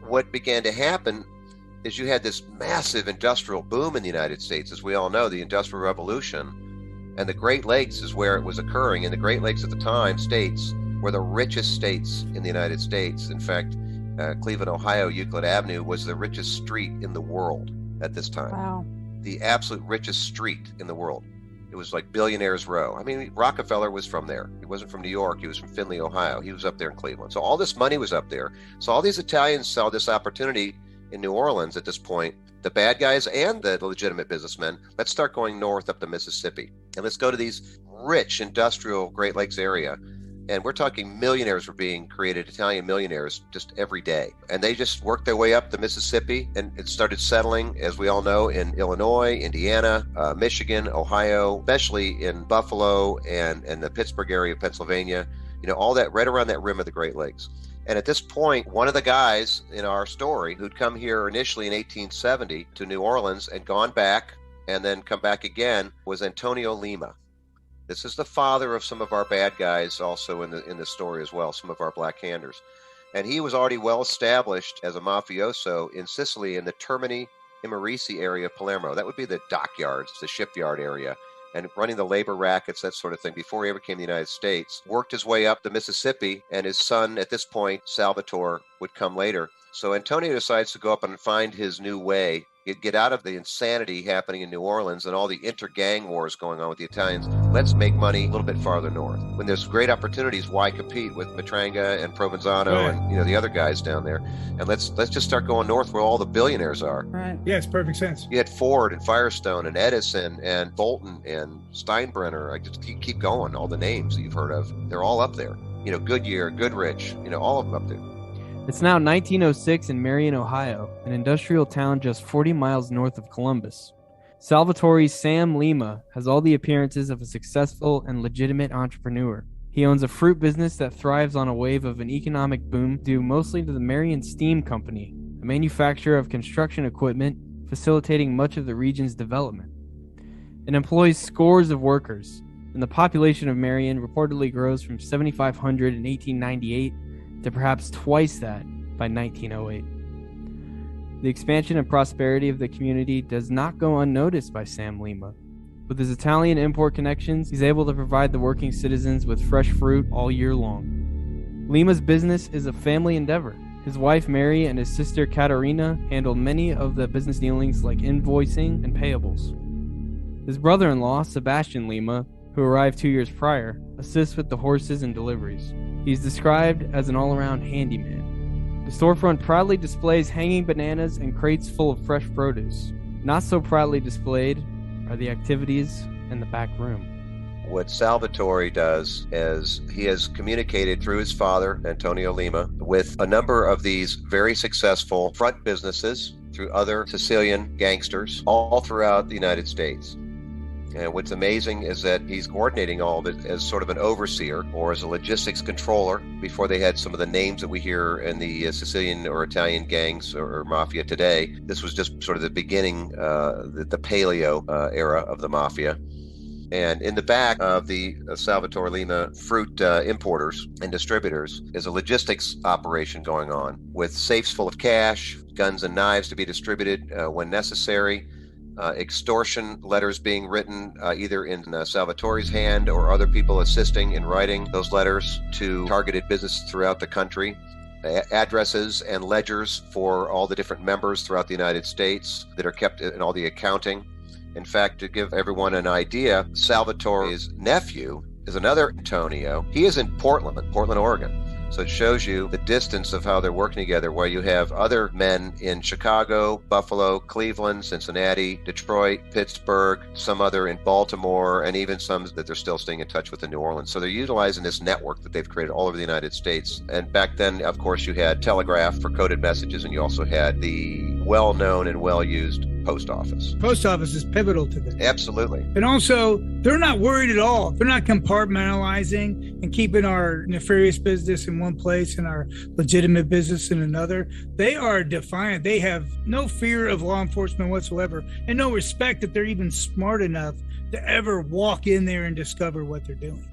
[SPEAKER 5] What began to happen is you had this massive industrial boom in the United States. As we all know, the Industrial Revolution, and the Great Lakes is where it was occurring. And the Great Lakes at the time, states, were the richest states in the United States. In fact, Cleveland, Ohio, Euclid Avenue was the richest street in the world at this time.
[SPEAKER 6] Wow.
[SPEAKER 5] The absolute richest street in the world. It was like Billionaires Row. I mean, Rockefeller was from there. He wasn't from New York. He was from Findlay, Ohio. He was up there in Cleveland. So all this money was up there. So all these Italians saw this opportunity in New Orleans at this point. The bad guys and the legitimate businessmen, let's start going north up the Mississippi. And let's go to these rich industrial Great Lakes area. And we're talking millionaires were being created, Italian millionaires, just every day. And they just worked their way up the Mississippi, and it started settling, as we all know, in Illinois, Indiana, Michigan, Ohio, especially in Buffalo and the Pittsburgh area of Pennsylvania. all that right around that rim of the Great Lakes. And at this point, one of the guys in our story who'd come here initially in 1870 to New Orleans and gone back and then come back again was Antonio Lima. This is the father of some of our bad guys also in the story as well, some of our Black Handers. And he was already well established as a mafioso in Sicily in the Termini Imerese area of Palermo. That would be the dockyards, the shipyard area, and running the labor rackets, that sort of thing, before he ever came to the United States. Worked his way up the Mississippi, and his son, at this point, Salvatore, would come later. So Antonio decides to go up and find his new way, get out of the insanity happening in New Orleans and all the inter-gang wars going on with the Italians. Let's make money a little bit farther north. When there's great opportunities, why compete with Matranga and Provenzano and the other guys down there? And let's just start going north where all the billionaires are.
[SPEAKER 1] Right. Yeah, it's perfect sense.
[SPEAKER 5] You had Ford and Firestone and Edison and Bolton and Steinbrenner. I just keep going. All the names that you've heard of, they're all up there. Goodyear, Goodrich, all of them up there.
[SPEAKER 7] It's now 1906 in Marion, Ohio, an industrial town just 40 miles north of Columbus. Salvatore's Sam Lima has all the appearances of a successful and legitimate entrepreneur. He owns a fruit business that thrives on a wave of an economic boom due mostly to the Marion Steam Company, a manufacturer of construction equipment facilitating much of the region's development. It employs scores of workers, and the population of Marion reportedly grows from 7,500 in 1898 to perhaps twice that by 1908. The expansion and prosperity of the community does not go unnoticed by Sam Lima. With his Italian import connections, he's able to provide the working citizens with fresh fruit all year long. Lima's business is a family endeavor. His wife Mary and his sister Caterina handle many of the business dealings like invoicing and payables. His brother-in-law, Sebastian Lima, who arrived 2 years prior, assists with the horses and deliveries. He's described as an all-around handyman. The storefront proudly displays hanging bananas and crates full of fresh produce. Not so proudly displayed are the activities in the back room.
[SPEAKER 5] What Salvatore does is he has communicated through his father, Antonio Lima, with a number of these very successful front businesses through other Sicilian gangsters all throughout the United States. And what's amazing is that he's coordinating all of it as sort of an overseer or as a logistics controller before they had some of the names that we hear in the Sicilian or Italian gangs or mafia today. This was just sort of the beginning, the paleo era of the mafia. And in the back of the Salvatore Lima fruit importers and distributors is a logistics operation going on with safes full of cash, guns and knives to be distributed when necessary, extortion letters being written either in Salvatore's hand or other people assisting in writing those letters to targeted businesses throughout the country, addresses and ledgers for all the different members throughout the United States that are kept in all the accounting. In fact, to give everyone an idea, Salvatore's nephew is another Antonio. He is in Portland, Oregon. So it shows you the distance of how they're working together, where you have other men in Chicago, Buffalo, Cleveland, Cincinnati, Detroit, Pittsburgh, some other in Baltimore, and even some that they're still staying in touch with in New Orleans. So they're utilizing this network that they've created all over the United States. And back then, of course, you had telegraph for coded messages, and you also had the well-known and well-used post office.
[SPEAKER 1] Post office is pivotal to this.
[SPEAKER 5] Absolutely.
[SPEAKER 1] And also, they're not worried at all. They're not compartmentalizing and keeping our nefarious business in one place and our legitimate business in another. They are defiant. They have no fear of law enforcement whatsoever and no respect that they're even smart enough to ever walk in there and discover what they're doing.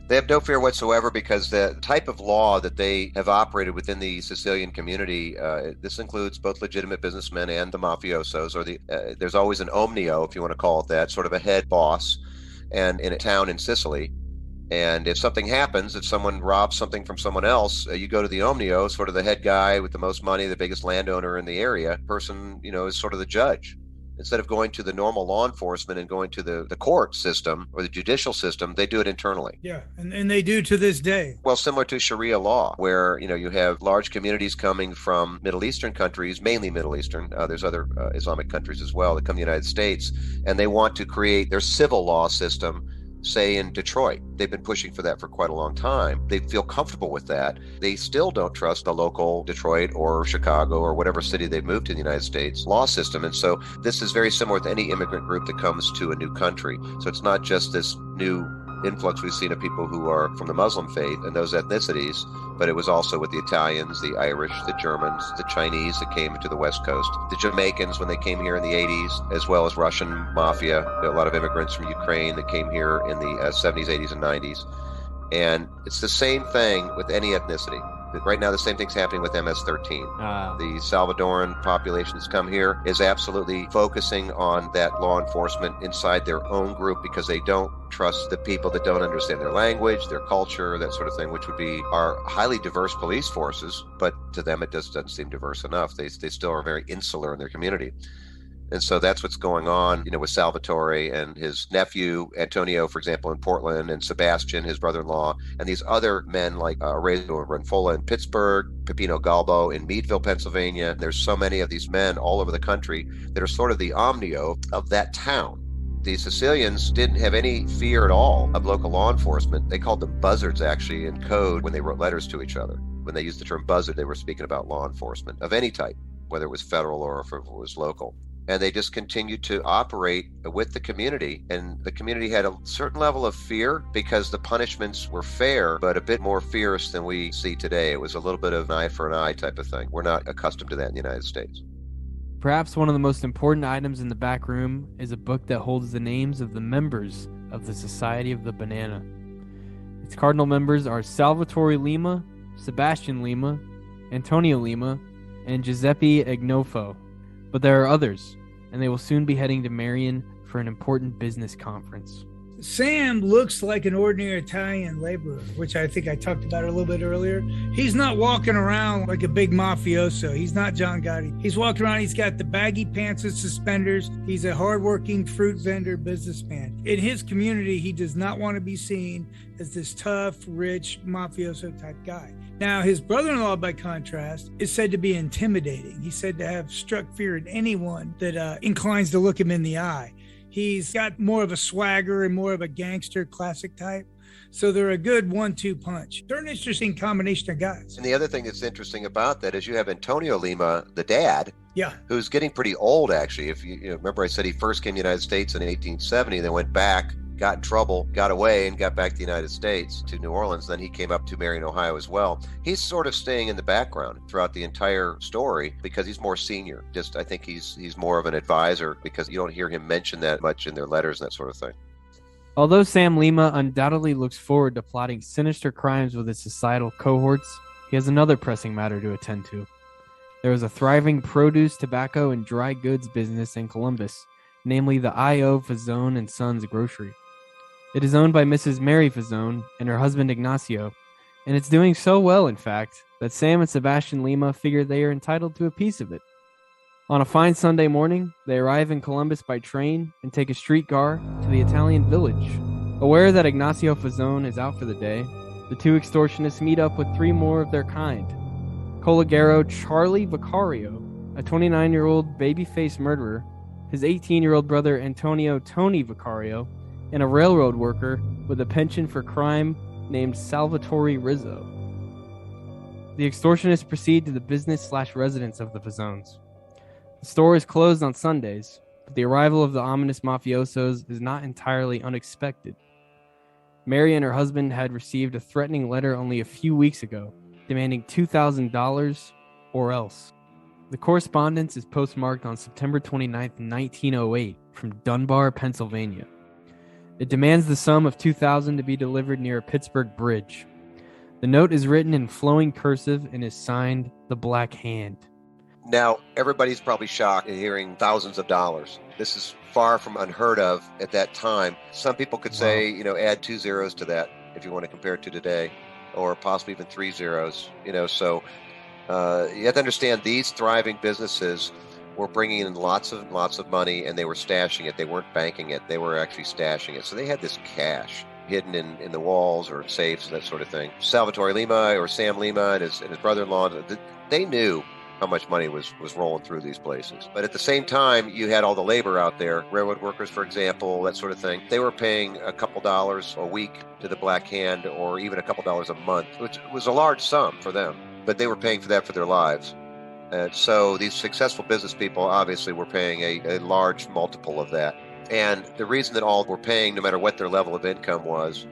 [SPEAKER 5] They have no fear whatsoever because the type of law that they have operated within the Sicilian community, this includes both legitimate businessmen and the mafiosos, or there's always an omnio, if you want to call it that, sort of a head boss, and in a town in Sicily. And if something happens, if someone robs something from someone else, you go to the omnio, sort of the head guy with the most money, the biggest landowner in the area. Person, is sort of the judge. Instead of going to the normal law enforcement and going to the court system or the judicial system, they do it internally.
[SPEAKER 1] Yeah, and they do to this day.
[SPEAKER 5] Well, similar to Sharia law, where, you have large communities coming from Middle Eastern countries, mainly Middle Eastern. There's other Islamic countries as well that come to the United States, and they want to create their civil law system, say in Detroit. They've been pushing for that for quite a long time. They feel comfortable with that. They still don't trust the local Detroit or Chicago or whatever city they've moved to in the United States law system. And so this is very similar with any immigrant group that comes to a new country. So it's not just this new influx we've seen of people who are from the Muslim faith and those ethnicities, but it was also with the Italians, the Irish, the Germans, the Chinese that came to the West Coast, the Jamaicans when they came here in the 80s, as well as Russian mafia, a lot of immigrants from Ukraine that came here in the 70s, 80s, and 90s. And it's the same thing with any ethnicity. Right now, the same thing's happening with MS-13. The Salvadoran population that's come here is absolutely focusing on that law enforcement inside their own group because they don't trust the people that don't understand their language, their culture, that sort of thing, which would be our highly diverse police forces. But to them, it just doesn't seem diverse enough. They still are very insular in their community. And so that's what's going on, with Salvatore and his nephew, Antonio, for example, in Portland, and Sebastian, his brother-in-law, and these other men like Rezo Renfola in Pittsburgh, Pepino Galbo in Meadville, Pennsylvania. There's so many of these men all over the country that are sort of the omnio of that town. The Sicilians didn't have any fear at all of local law enforcement. They called them buzzards, actually, in code when they wrote letters to each other. When they used the term buzzard, they were speaking about law enforcement of any type, whether it was federal or if it was local. And they just continued to operate with the community. And the community had a certain level of fear because the punishments were fair, but a bit more fierce than we see today. It was a little bit of an eye for an eye type of thing. We're not accustomed to that in the United States.
[SPEAKER 7] Perhaps one of the most important items in the back room is a book that holds the names of the members of the Society of the Banana. Its cardinal members are Salvatore Lima, Sebastian Lima, Antonio Lima, and Giuseppe Agnofo. But there are others, and they will soon be heading to Marion for an important business conference.
[SPEAKER 1] Sam looks like an ordinary Italian laborer, which I think I talked about a little bit earlier. He's not walking around like a big mafioso. He's not John Gotti. He's walking around, he's got the baggy pants and suspenders. He's a hardworking fruit vendor businessman. In his community, he does not want to be seen as this tough, rich, mafioso type guy. Now, his brother-in-law, by contrast, is said to be intimidating. He's said to have struck fear at anyone that inclines to look him in the eye. He's got more of a swagger and more of a gangster classic type. So they're a good 1-2 punch. They're an interesting combination of guys.
[SPEAKER 5] And the other thing that's interesting about that is you have Antonio Lima, the dad, who's getting pretty old, actually. If you remember, I said he first came to the United States in 1870, then went back, got in trouble, got away, and got back to the United States, to New Orleans. Then he came up to Marion, Ohio as well. He's sort of staying in the background throughout the entire story because he's more senior. I think he's more of an advisor because you don't hear him mention that much in their letters and that sort of thing.
[SPEAKER 7] Although Sam Lima undoubtedly looks forward to plotting sinister crimes with his societal cohorts, he has another pressing matter to attend to. There is a thriving produce, tobacco, and dry goods business in Columbus, namely the I.O. Fazone and Sons Grocery. It is owned by Mrs. Mary Fazone and her husband Ignacio, and it's doing so well, in fact, that Sam and Sebastian Lima figure they are entitled to a piece of it. On a fine Sunday morning, they arrive in Columbus by train and take a streetcar to the Italian village. Aware that Ignacio Fazone is out for the day, the two extortionists meet up with three more of their kind. Colleguero Charlie Vicario, a 29-year-old baby-faced murderer, his 18-year-old brother Antonio Tony Vicario, and a railroad worker with a penchant for crime named Salvatore Rizzo. The extortionists proceed to the business/residence of the Fazones. The store is closed on Sundays, but the arrival of the ominous mafiosos is not entirely unexpected. Mary and her husband had received a threatening letter only a few weeks ago, demanding $2,000 or else. The correspondence is postmarked on September 29, 1908, from Dunbar, Pennsylvania. It demands the sum of $2,000 to be delivered near a Pittsburgh bridge. The note is written in flowing cursive and is signed The Black Hand.
[SPEAKER 5] Now, everybody's probably shocked at hearing thousands of dollars. This is far from unheard of at that time. Some people could say, add 2 zeros to that if you want to compare it to today, or possibly even 3 zeros. So you have to understand these thriving businesses were bringing in lots of money, and they were stashing it. They weren't banking it. They were actually stashing it. So they had this cash hidden in the walls or safes, that sort of thing. Salvatore Lima or Sam Lima and his brother-in-law, they knew how much money was rolling through these places. But at the same time, you had all the labor out there, railroad workers, for example, that sort of thing. They were paying a couple dollars a week to the Black Hand, or even a couple dollars a month, which was a large sum for them. But they were paying for that for their lives. And so these successful business people obviously were paying a large multiple of that And the reason that all were paying, no matter what their level of income was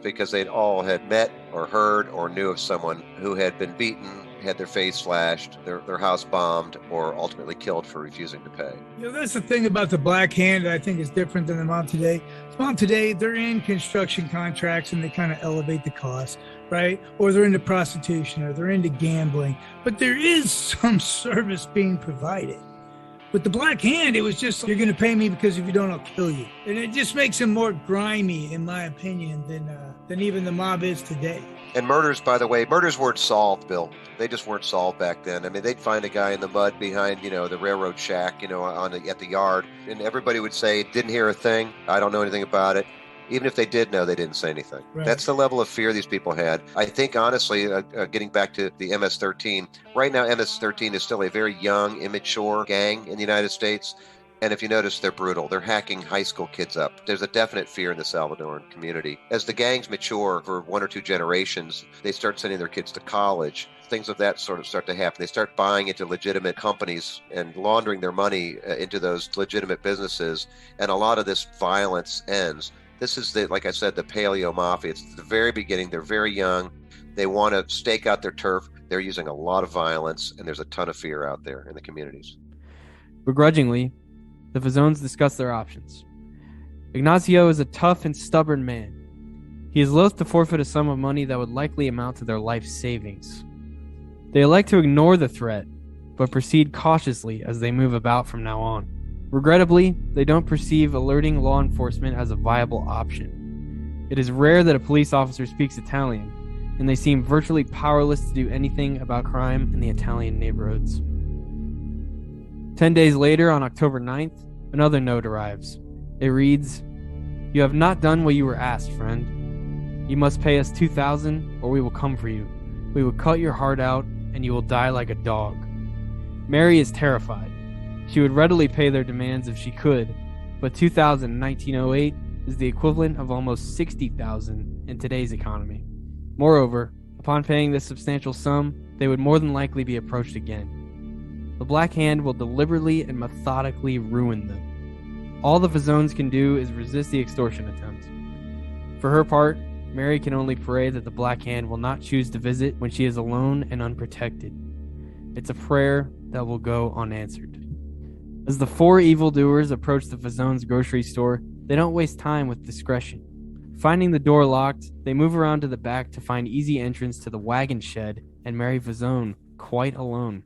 [SPEAKER 5] because they'd all had met or heard or knew of someone who had been beaten, had their face slashed, their house bombed, or ultimately killed for refusing to pay.
[SPEAKER 1] That's the thing about the Black Hand that I think is different than the Mob Today. The Mob Today, they're in construction contracts and they kind of elevate the cost, right? Or they're into prostitution or they're into gambling, but there is some service being provided. With the Black Hand, it was just, you're going to pay me because if you don't, I'll kill you. And it just makes him more grimy, in my opinion, than even the mob is today.
[SPEAKER 5] And murders, by the way, murders weren't solved, Bill. They just weren't solved back then. I mean, they'd find a guy in the mud behind, the railroad shack, at the yard. And everybody would say, didn't hear a thing. I don't know anything about it. Even if they did know, they didn't say anything. Right. That's the level of fear these people had. I think, honestly, getting back to the MS-13, right now MS-13 is still a very young, immature gang in the United States. And if you notice, they're brutal. They're hacking high school kids up. There's a definite fear in the Salvadoran community. As the gangs mature for 1 or 2 generations, they start sending their kids to college. Things of that sort of start to happen. They start buying into legitimate companies and laundering their money into those legitimate businesses. And a lot of this violence ends. This is, like I said, the Paleo Mafia. It's the very beginning. They're very young. They want to stake out their turf. They're using a lot of violence, and there's a ton of fear out there in the communities.
[SPEAKER 7] Begrudgingly, the Vazones discuss their options. Ignacio is a tough and stubborn man. He is loath to forfeit a sum of money that would likely amount to their life savings. They elect to ignore the threat, but proceed cautiously as they move about from now on. Regrettably, they don't perceive alerting law enforcement as a viable option. It is rare that a police officer speaks Italian, and they seem virtually powerless to do anything about crime in the Italian neighborhoods. 10 days later, on October 9th, another note arrives. It reads, "You have not done what you were asked, friend. You must pay us $2,000 or we will come for you. We will cut your heart out and you will die like a dog." Mary is terrified. She would readily pay their demands if she could, but $2,000 in 1908 is the equivalent of almost $60,000 in today's economy. Moreover, upon paying this substantial sum, they would more than likely be approached again. The Black Hand will deliberately and methodically ruin them. All the Vazones can do is resist the extortion attempt. For her part, Mary can only pray that the Black Hand will not choose to visit when she is alone and unprotected. It's a prayer that will go unanswered. As the 4 evildoers approach the Vazones' grocery store, they don't waste time with discretion. Finding the door locked, they move around to the back to find easy entrance to the wagon shed and Mary Vazone quite alone.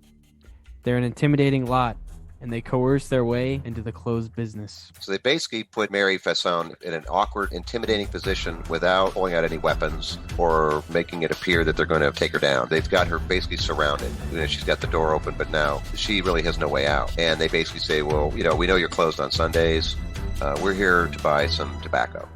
[SPEAKER 7] They're an intimidating lot, and they coerce their way into the closed business.
[SPEAKER 5] So they basically put Mary Fasson in an awkward, intimidating position without pulling out any weapons or making it appear that they're going to take her down. They've got her basically surrounded. She's got the door open, but now she really has no way out. And they basically say, well, we know you're closed on Sundays. We're here to buy some tobacco.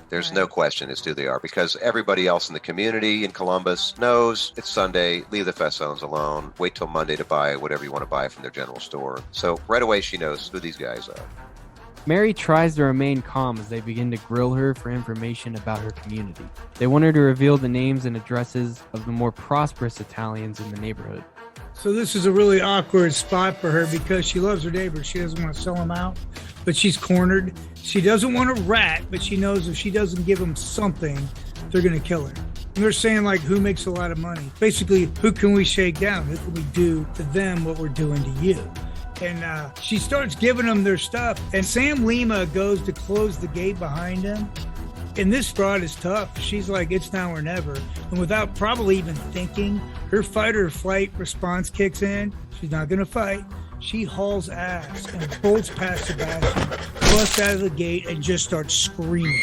[SPEAKER 5] There's no question as to who they are, because everybody else in the community in Columbus knows it's Sunday, leave the Fassones alone, wait till Monday to buy whatever you want to buy from their general store. So right away she knows who these guys are.
[SPEAKER 7] Mary tries to remain calm as they begin to grill her for information about her community. They want her to reveal the names and addresses of the more prosperous Italians in the neighborhood.
[SPEAKER 1] So this is a really awkward spot for her because she loves her neighbors. She doesn't want to sell them out, but she's cornered. She doesn't want a rat, but she knows if she doesn't give them something, they're going to kill her. And they're saying, like, who makes a lot of money? Basically, who can we shake down? Who can we do to them what we're doing to you? And she starts giving them their stuff. And Sam Lima goes to close the gate behind him. And this fraud is tough. She's like, it's now or never. And without probably even thinking, her fight or flight response kicks in. She's not going to fight. She hauls ass and bolts past Sebastian, busts out of the gate, and just starts screaming.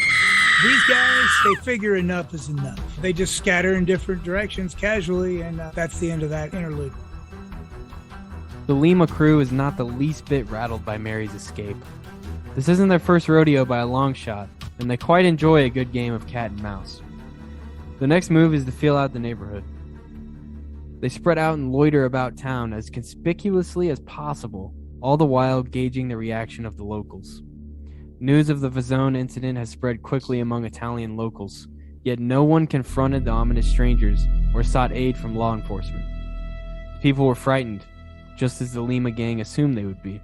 [SPEAKER 1] These guys, they figure enough is enough. They just scatter in different directions casually, and that's the end of that interlude.
[SPEAKER 7] The Lima crew is not the least bit rattled by Mary's escape. This isn't their first rodeo by a long shot, and they quite enjoy a good game of cat and mouse. The next move is to feel out the neighborhood. They spread out and loiter about town as conspicuously as possible, all the while gauging the reaction of the locals. News of the Vazone incident has spread quickly among Italian locals, yet no one confronted the ominous strangers or sought aid from law enforcement. People were frightened, just as the Lima gang assumed they would be.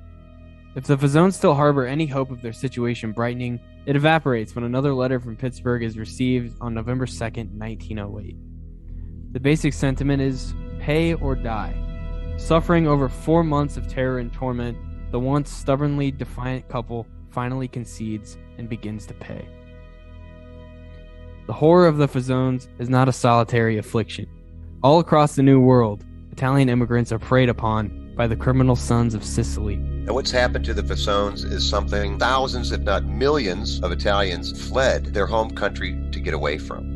[SPEAKER 7] If the Fazzones still harbor any hope of their situation brightening, it evaporates when another letter from Pittsburgh is received on November 2nd, 1908. The basic sentiment is pay or die. Suffering over 4 months of terror and torment, the once stubbornly defiant couple finally concedes and begins to pay. The horror of the Fazzones is not a solitary affliction. All across the New World, Italian immigrants are preyed upon by the criminal sons of Sicily.
[SPEAKER 5] And what's happened to the Fazzones is something thousands, if not millions, of Italians fled their home country to get away from.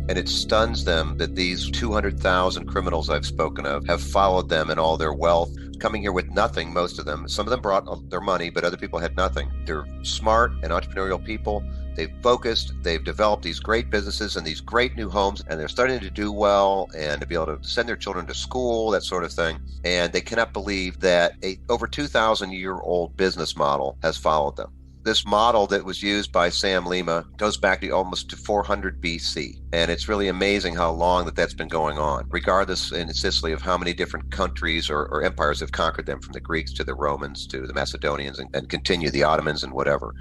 [SPEAKER 5] And it stuns them that these 200,000 criminals I've spoken of have followed them in all their wealth, coming here with nothing, most of them. Some of them brought their money, but other people had nothing. They're smart and entrepreneurial people. They've focused, they've developed these great businesses and these great new homes, and they're starting to do well and to be able to send their children to school, that sort of thing. And they cannot believe that a over 2,000-year-old business model has followed them. This model that was used by Sam Lima goes back to almost to 400 BC. And it's really amazing how long that's been going on, regardless in Sicily of how many different countries or empires have conquered them, from the Greeks to the Romans to the Macedonians and continue the Ottomans and whatever.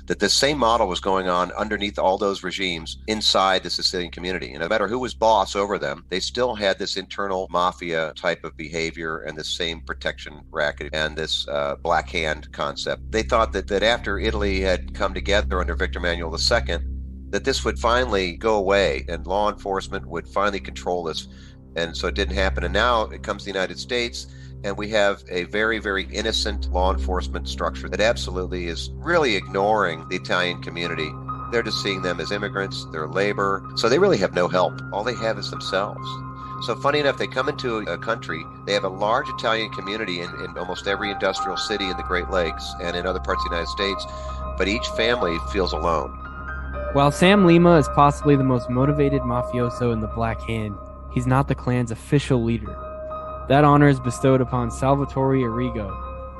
[SPEAKER 5] That the same model was going on underneath all those regimes inside the Sicilian community. And no matter who was boss over them, they still had this internal mafia type of behavior and this same protection racket and this black hand concept. They thought that after Italy had come together under Victor Emmanuel II, that this would finally go away and law enforcement would finally control this. And so it didn't happen. And now it comes to the United States, and we have a very, very innocent law enforcement structure that absolutely is really ignoring the Italian community. They're just seeing them as immigrants, they're labor. So they really have no help. All they have is themselves. So funny enough, they come into a country, they have a large Italian community in almost every industrial city in the Great Lakes and in other parts of the United States, but each family feels alone.
[SPEAKER 7] While Sam Lima is possibly the most motivated mafioso in the Black Hand, he's not the clan's official leader. That honor is bestowed upon Salvatore Arrigo,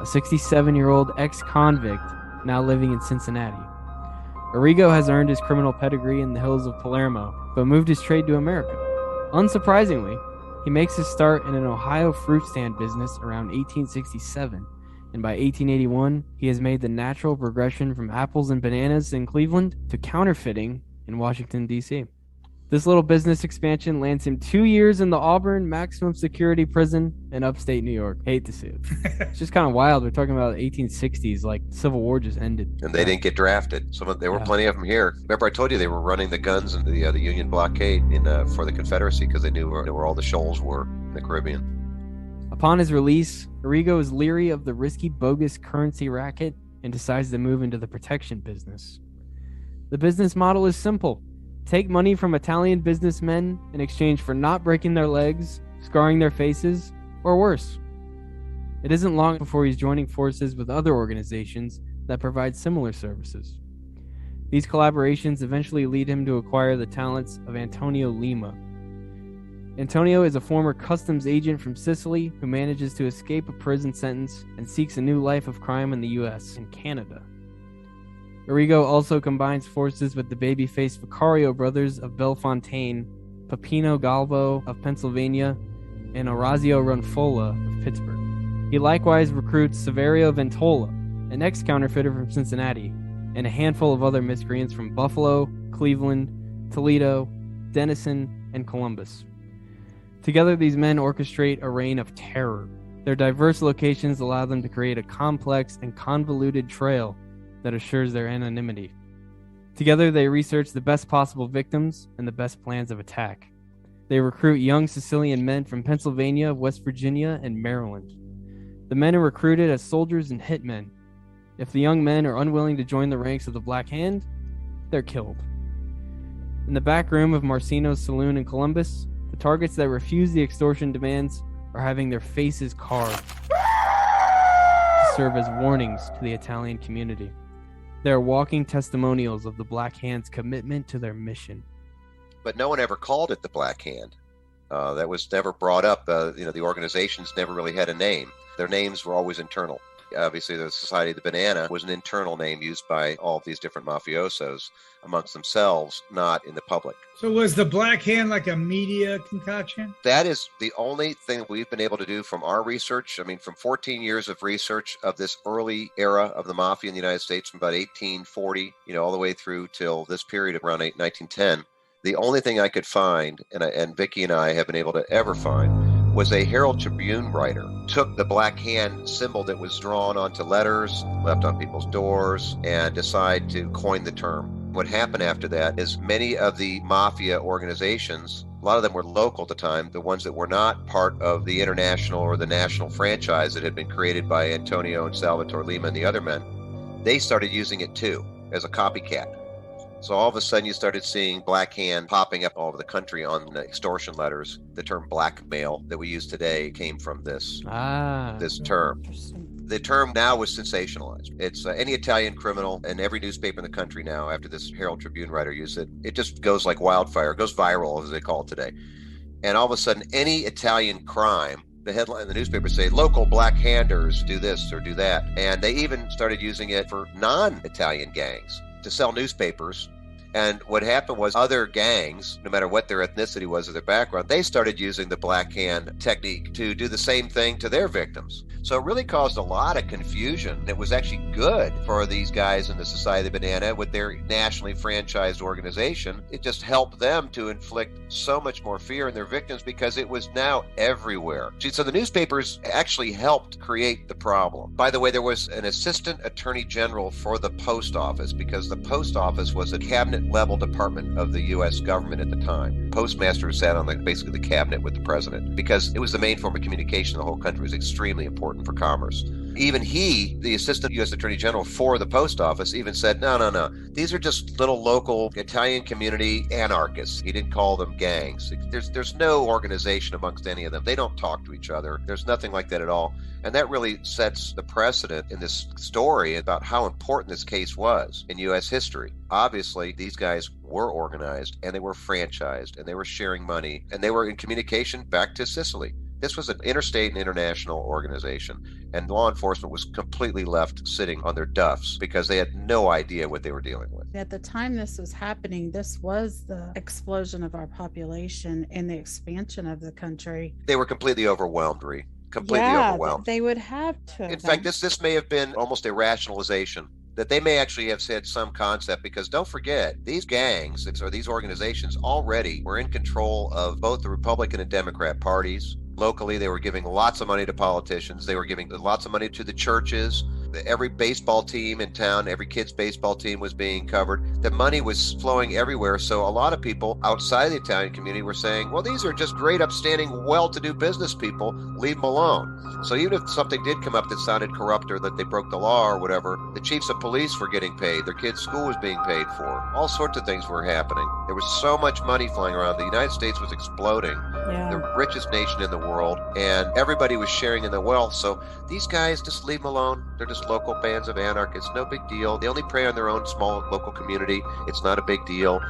[SPEAKER 7] a 67-year-old ex-convict now living in Cincinnati. Arrigo has earned his criminal pedigree in the hills of Palermo, but moved his trade to America. Unsurprisingly, he makes his start in an Ohio fruit stand business around 1867, and by 1881, he has made the natural progression from apples and bananas in Cleveland to counterfeiting in Washington, D.C. This little business expansion lands him 2 years in the Auburn maximum security prison in upstate New York. Hate to see it. It's just kind of wild. We're talking about the 1860s, like Civil War just ended.
[SPEAKER 5] And they didn't get drafted. There were plenty of them here. Remember I told you they were running the guns in the Union blockade for the Confederacy because they knew where all the shoals were in the Caribbean.
[SPEAKER 7] Upon his release, Arrigo is leery of the risky bogus currency racket and decides to move into the protection business. The business model is simple. Take money from Italian businessmen in exchange for not breaking their legs, scarring their faces, or worse. It isn't long before he's joining forces with other organizations that provide similar services. These collaborations eventually lead him to acquire the talents of Antonio Lima. Antonio is a former customs agent from Sicily who manages to escape a prison sentence and seeks a new life of crime in the US and Canada. Arrigo also combines forces with the baby-faced Vicario brothers of Bellefontaine, Peppino Galbo of Pennsylvania, and Orazio Runfola of Pittsburgh. He likewise recruits Saverio Ventola, an ex-counterfeiter from Cincinnati, and a handful of other miscreants from Buffalo, Cleveland, Toledo, Denison, and Columbus. Together, these men orchestrate a reign of terror. Their diverse locations allow them to create a complex and convoluted trail that assures their anonymity. Together, they research the best possible victims and the best plans of attack. They recruit young Sicilian men from Pennsylvania, West Virginia, and Maryland. The men are recruited as soldiers and hitmen. If the young men are unwilling to join the ranks of the Black Hand, they're killed. In the back room of Marcino's saloon in Columbus, the targets that refuse the extortion demands are having their faces carved to serve as warnings to the Italian community. They are walking testimonials of the Black Hand's commitment to their mission.
[SPEAKER 5] But no one ever called it the Black Hand. That was never brought up. The organizations never really had a name. Their names were always internal. Obviously, the Society of the Banana was an internal name used by all of these different mafiosos amongst themselves, not in the public.
[SPEAKER 1] So was the Black Hand like a media concoction?
[SPEAKER 5] That is the only thing we've been able to do from our research. I mean, from 14 years of research of this early era of the mafia in the United States, from about 1840, all the way through till this period of around 1910. The only thing I could find, and Vicki and I have been able to ever find, was a Herald Tribune writer took the Black Hand symbol that was drawn onto letters, left on people's doors, and decided to coin the term. What happened after that is many of the mafia organizations, a lot of them were local at the time, the ones that were not part of the international or the national franchise that had been created by Antonio and Salvatore Lima and the other men, they started using it too as a copycat. So all of a sudden you started seeing Black Hand popping up all over the country on the extortion letters. The term blackmail that we use today came from this term. The term now was sensationalized. It's any Italian criminal, and every newspaper in the country now, after this Herald Tribune writer used it, it just goes like wildfire, goes viral, as they call it today. And all of a sudden, any Italian crime, the headline in the newspaper say, local Black Handers do this or do that. And they even started using it for non-Italian gangs to sell newspapers. And what happened was other gangs, no matter what their ethnicity was or their background, they started using the Black Hand technique to do the same thing to their victims. So it really caused a lot of confusion. It was actually good for these guys in the Society of the Banana with their nationally franchised organization. It just helped them to inflict so much more fear in their victims because it was now everywhere. So the newspapers actually helped create the problem. By the way, there was an assistant attorney general for the post office because the post office was a cabinet level department of the U.S. government at the time. Postmaster sat on basically the cabinet with the president because it was the main form of communication in the whole country. It was extremely important for commerce. Even he, the assistant U.S. Attorney General for the post office, even said, no. These are just little local Italian community anarchists. He didn't call them gangs. There's no organization amongst any of them. They don't talk to each other. There's nothing like that at all. And that really sets the precedent in this story about how important this case was in U.S. history. Obviously, these guys were organized, and they were franchised, and they were sharing money, and they were in communication back to Sicily. This was an interstate and international organization, and law enforcement was completely left sitting on their duffs because they had no idea what they were dealing with.
[SPEAKER 6] At the time this was happening, this was the explosion of our population and the expansion of the country.
[SPEAKER 5] They were completely overwhelmed, Ree. Completely overwhelmed.
[SPEAKER 6] They would have to.
[SPEAKER 5] In fact, this may have been almost a rationalization that they may actually have said some concept, because don't forget, these gangs or these organizations already were in control of both the Republican and Democrat parties. Locally, they were giving lots of money to politicians. They were giving lots of money to the churches. Every baseball team in town, every kid's baseball team was being covered. The money was flowing everywhere. So a lot of people outside the Italian community were saying, well, these are just great, upstanding, well-to-do business people. Leave them alone. So even if something did come up that sounded corrupt or that they broke the law or whatever, the chiefs of police were getting paid. Their kids' school was being paid for. All sorts of things were happening. There was so much money flying around. The United States was exploding. The richest nation in the world, and everybody was sharing in the wealth. So these guys, just leave them alone. They're just local bands of anarchists. No big deal. They only prey on their own small local community. It's not a big deal.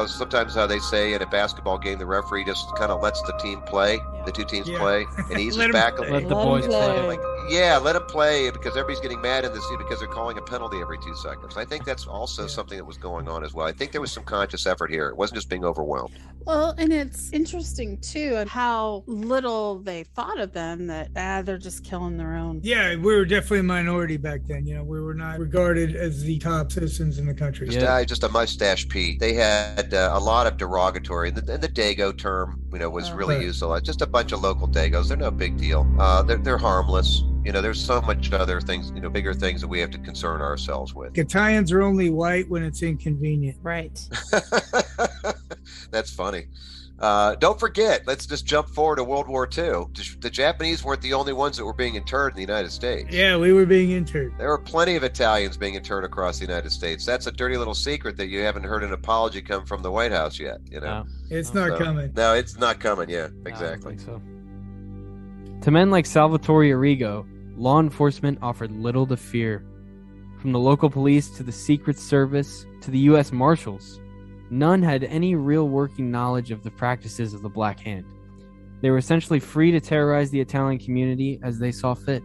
[SPEAKER 5] Sometimes how they say in a basketball game, the referee just kind of lets the team play, the two teams play, and eases back a
[SPEAKER 7] let the boys play.
[SPEAKER 5] Let them play, because everybody's getting mad in this because they're calling a penalty every 2 seconds. I think that's also something that was going on as well. I think there was some conscious effort here. It wasn't just being overwhelmed.
[SPEAKER 6] Well, and it's interesting too how little they thought of them, that they're just killing their own.
[SPEAKER 1] Yeah, we were definitely a minority back then. We were not regarded as the top citizens in the country.
[SPEAKER 5] Just a mustache Pete. They had a lot of derogatory, and the Dago term, was really used a lot. Just a bunch of local Dagos. They're no big deal. They're harmless. There's so much other things, bigger things that we have to concern ourselves with.
[SPEAKER 1] Italians are only white when it's inconvenient.
[SPEAKER 6] Right.
[SPEAKER 5] That's funny. Don't forget, let's just jump forward to World War II. The Japanese weren't the only ones that were being interned in the United States.
[SPEAKER 1] Yeah, we were being interned.
[SPEAKER 5] There were plenty of Italians being interned across the United States. That's a dirty little secret that you haven't heard an apology come from the White House yet.
[SPEAKER 1] It's not coming.
[SPEAKER 5] No, it's not coming. Yeah, exactly.
[SPEAKER 7] I don't think so. To men like Salvatore Arrigo, law enforcement offered little to fear. From the local police to the Secret Service to the U.S. Marshals, none had any real working knowledge of the practices of the Black Hand. They were essentially free to terrorize the Italian community as they saw fit.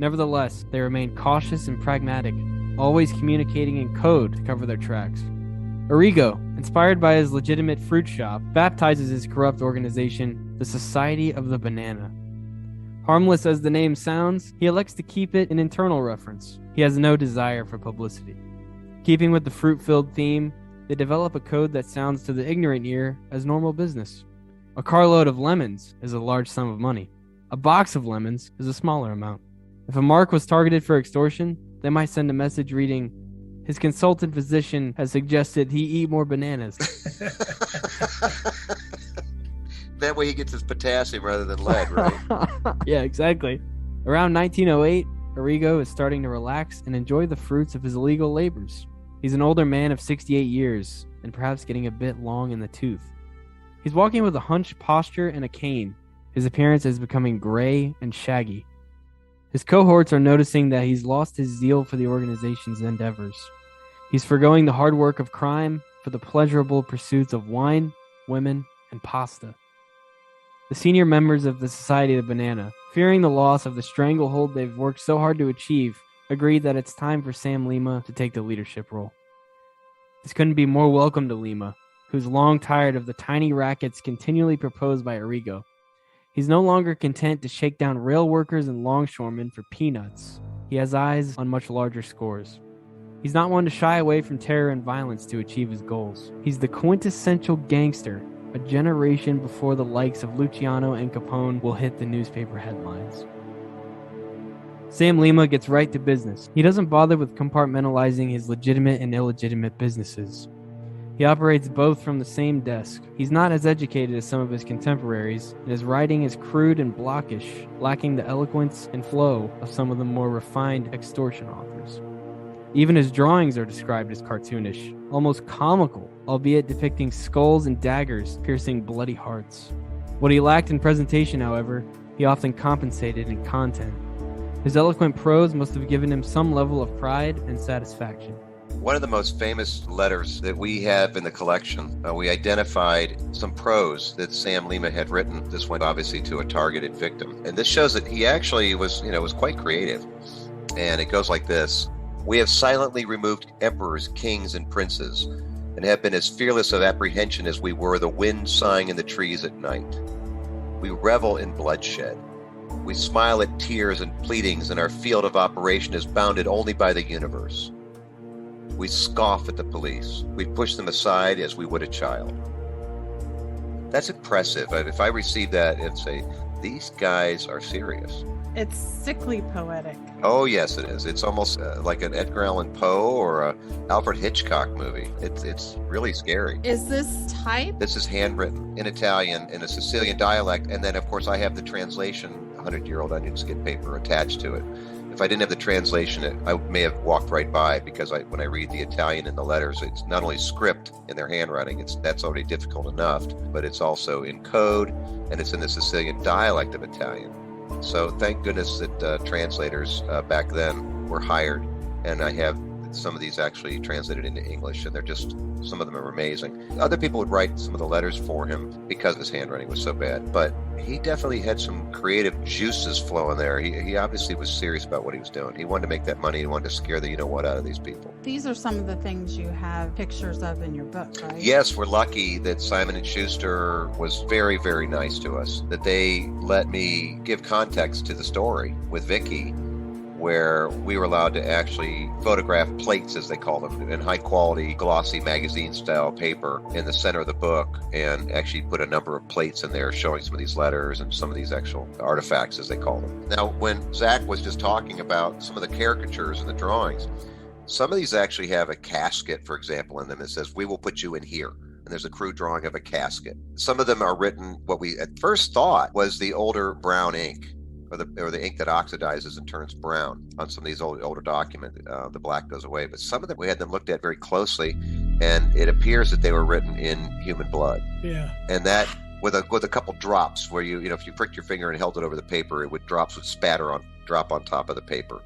[SPEAKER 7] Nevertheless, they remain cautious and pragmatic, always communicating in code to cover their tracks. Arrigo, inspired by his legitimate fruit shop, baptizes his corrupt organization the Society of the Banana. Harmless as the name sounds, he elects to keep it an internal reference. He has no desire for publicity. Keeping with the fruit-filled theme, they develop a code that sounds to the ignorant ear as normal business. A carload of lemons is a large sum of money. A box of lemons is a smaller amount. If a mark was targeted for extortion, they might send a message reading, "His consultant physician has suggested he eat more bananas."
[SPEAKER 5] That way he gets his potassium rather than lead, right?
[SPEAKER 7] Yeah, exactly. Around 1908, Arrigo is starting to relax and enjoy the fruits of his illegal labors. He's an older man of 68 years, and perhaps getting a bit long in the tooth. He's walking with a hunched posture and a cane. His appearance is becoming gray and shaggy. His cohorts are noticing that he's lost his zeal for the organization's endeavors. He's forgoing the hard work of crime for the pleasurable pursuits of wine, women, and pasta. The senior members of the Society of the Banana, fearing the loss of the stranglehold they've worked so hard to achieve, agreed that it's time for Sam Lima to take the leadership role. This couldn't be more welcome to Lima, who's long tired of the tiny rackets continually proposed by Arrigo. He's no longer content to shake down rail workers and longshoremen for peanuts. He has eyes on much larger scores. He's not one to shy away from terror and violence to achieve his goals. He's the quintessential gangster, a generation before the likes of Luciano and Capone will hit the newspaper headlines. Sam Lima gets right to business. He doesn't bother with compartmentalizing his legitimate and illegitimate businesses. He operates both from the same desk. He's not as educated as some of his contemporaries, and his writing is crude and blockish, lacking the eloquence and flow of some of the more refined extortion authors. Even his drawings are described as cartoonish, almost comical, albeit depicting skulls and daggers piercing bloody hearts. What he lacked in presentation, however, he often compensated in content. His eloquent prose must have given him some level of pride and satisfaction.
[SPEAKER 5] One of the most famous letters that we have in the collection, we identified some prose that Sam Lima had written. This went obviously to a targeted victim. And this shows that he actually was quite creative. And it goes like this. We have silently removed emperors, kings, and princes, and have been as fearless of apprehension as we were the wind sighing in the trees at night. We revel in bloodshed. We smile at tears and pleadings, and our field of operation is bounded only by the universe. We scoff at the police. We push them aside as we would a child. That's impressive. If I received that and say, these guys are serious.
[SPEAKER 6] It's sickly poetic.
[SPEAKER 5] Oh, yes, it is. It's almost like an Edgar Allan Poe or a Alfred Hitchcock movie. It's really scary.
[SPEAKER 6] Is this type?
[SPEAKER 5] This is handwritten in Italian in a Sicilian dialect, and then, of course, I have the translation, 100-year-old onion skin paper attached to it. If I didn't have the translation, I may have walked right by, because when I read the Italian in the letters, it's not only script in their handwriting, that's already difficult enough, but it's also in code, and it's in the Sicilian dialect of Italian. So thank goodness that translators back then were hired, and I have some of these actually translated into English, and some of them are amazing. Other people would write some of the letters for him because his handwriting was so bad, but he definitely had some creative juices flowing there. He obviously was serious about what he was doing. He wanted to make that money. He wanted to scare the you-know-what out of these people.
[SPEAKER 6] These are some of the things you have pictures of in your book, right?
[SPEAKER 5] Yes, we're lucky that Simon & Schuster was very, very nice to us, that they let me give context to the story with Vicky, where we were allowed to actually photograph plates, as they call them, in high-quality, glossy magazine-style paper in the center of the book, and actually put a number of plates in there showing some of these letters and some of these actual artifacts, as they call them. Now, when Zach was just talking about some of the caricatures and the drawings, some of these actually have a casket, for example, in them that says, "We will put you in here." And there's a crude drawing of a casket. Some of them are written, what we at first thought was the older brown ink, or the ink that oxidizes and turns brown on some of these older documents. The black goes away, but some of them we had them looked at very closely, and it appears that they were written in human blood.
[SPEAKER 1] Yeah.
[SPEAKER 5] And that with a couple drops, where if you pricked your finger and held it over the paper, drops would drop on top of the paper.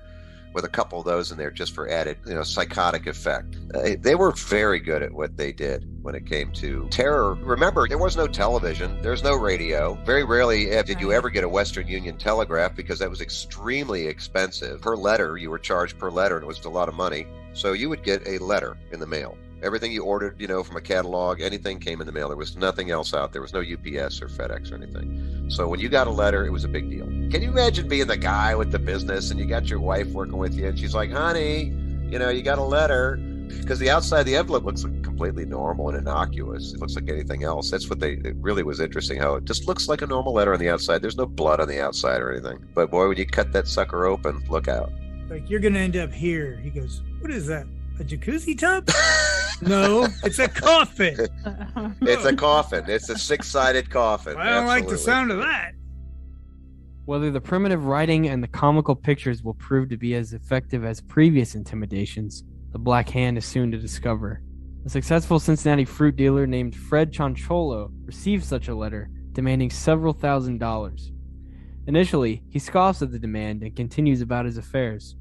[SPEAKER 5] with a couple of those in there just for added, psychotic effect. They were very good at what they did when it came to terror. Remember, there was no television, there's no radio. Very rarely did you ever get a Western Union telegraph because that was extremely expensive. Per letter, you were charged per letter, and it was a lot of money. So you would get a letter in the mail. Everything you ordered, from a catalog, anything came in the mail. There was nothing else out. There was no UPS or FedEx or anything. So when you got a letter, it was a big deal. Can you imagine being the guy with the business and you got your wife working with you and she's like, honey, you got a letter? Because the outside of the envelope looks completely normal and innocuous. It looks like anything else. That's what it really was interesting, how it just looks like a normal letter on the outside. There's no blood on the outside or anything. But boy, when you cut that sucker open, look out.
[SPEAKER 1] Like, you're going to end up here. He goes, what is that? A jacuzzi tub? No, it's a coffin.
[SPEAKER 5] It's a coffin. It's a six-sided coffin.
[SPEAKER 1] I don't like the sound of that.
[SPEAKER 7] Whether the primitive writing and the comical pictures will prove to be as effective as previous intimidations, the Black Hand is soon to discover. A successful Cincinnati fruit dealer named Fred Chancholo received such a letter demanding several $1,000s. Initially, he scoffs at the demand and continues about his affairs.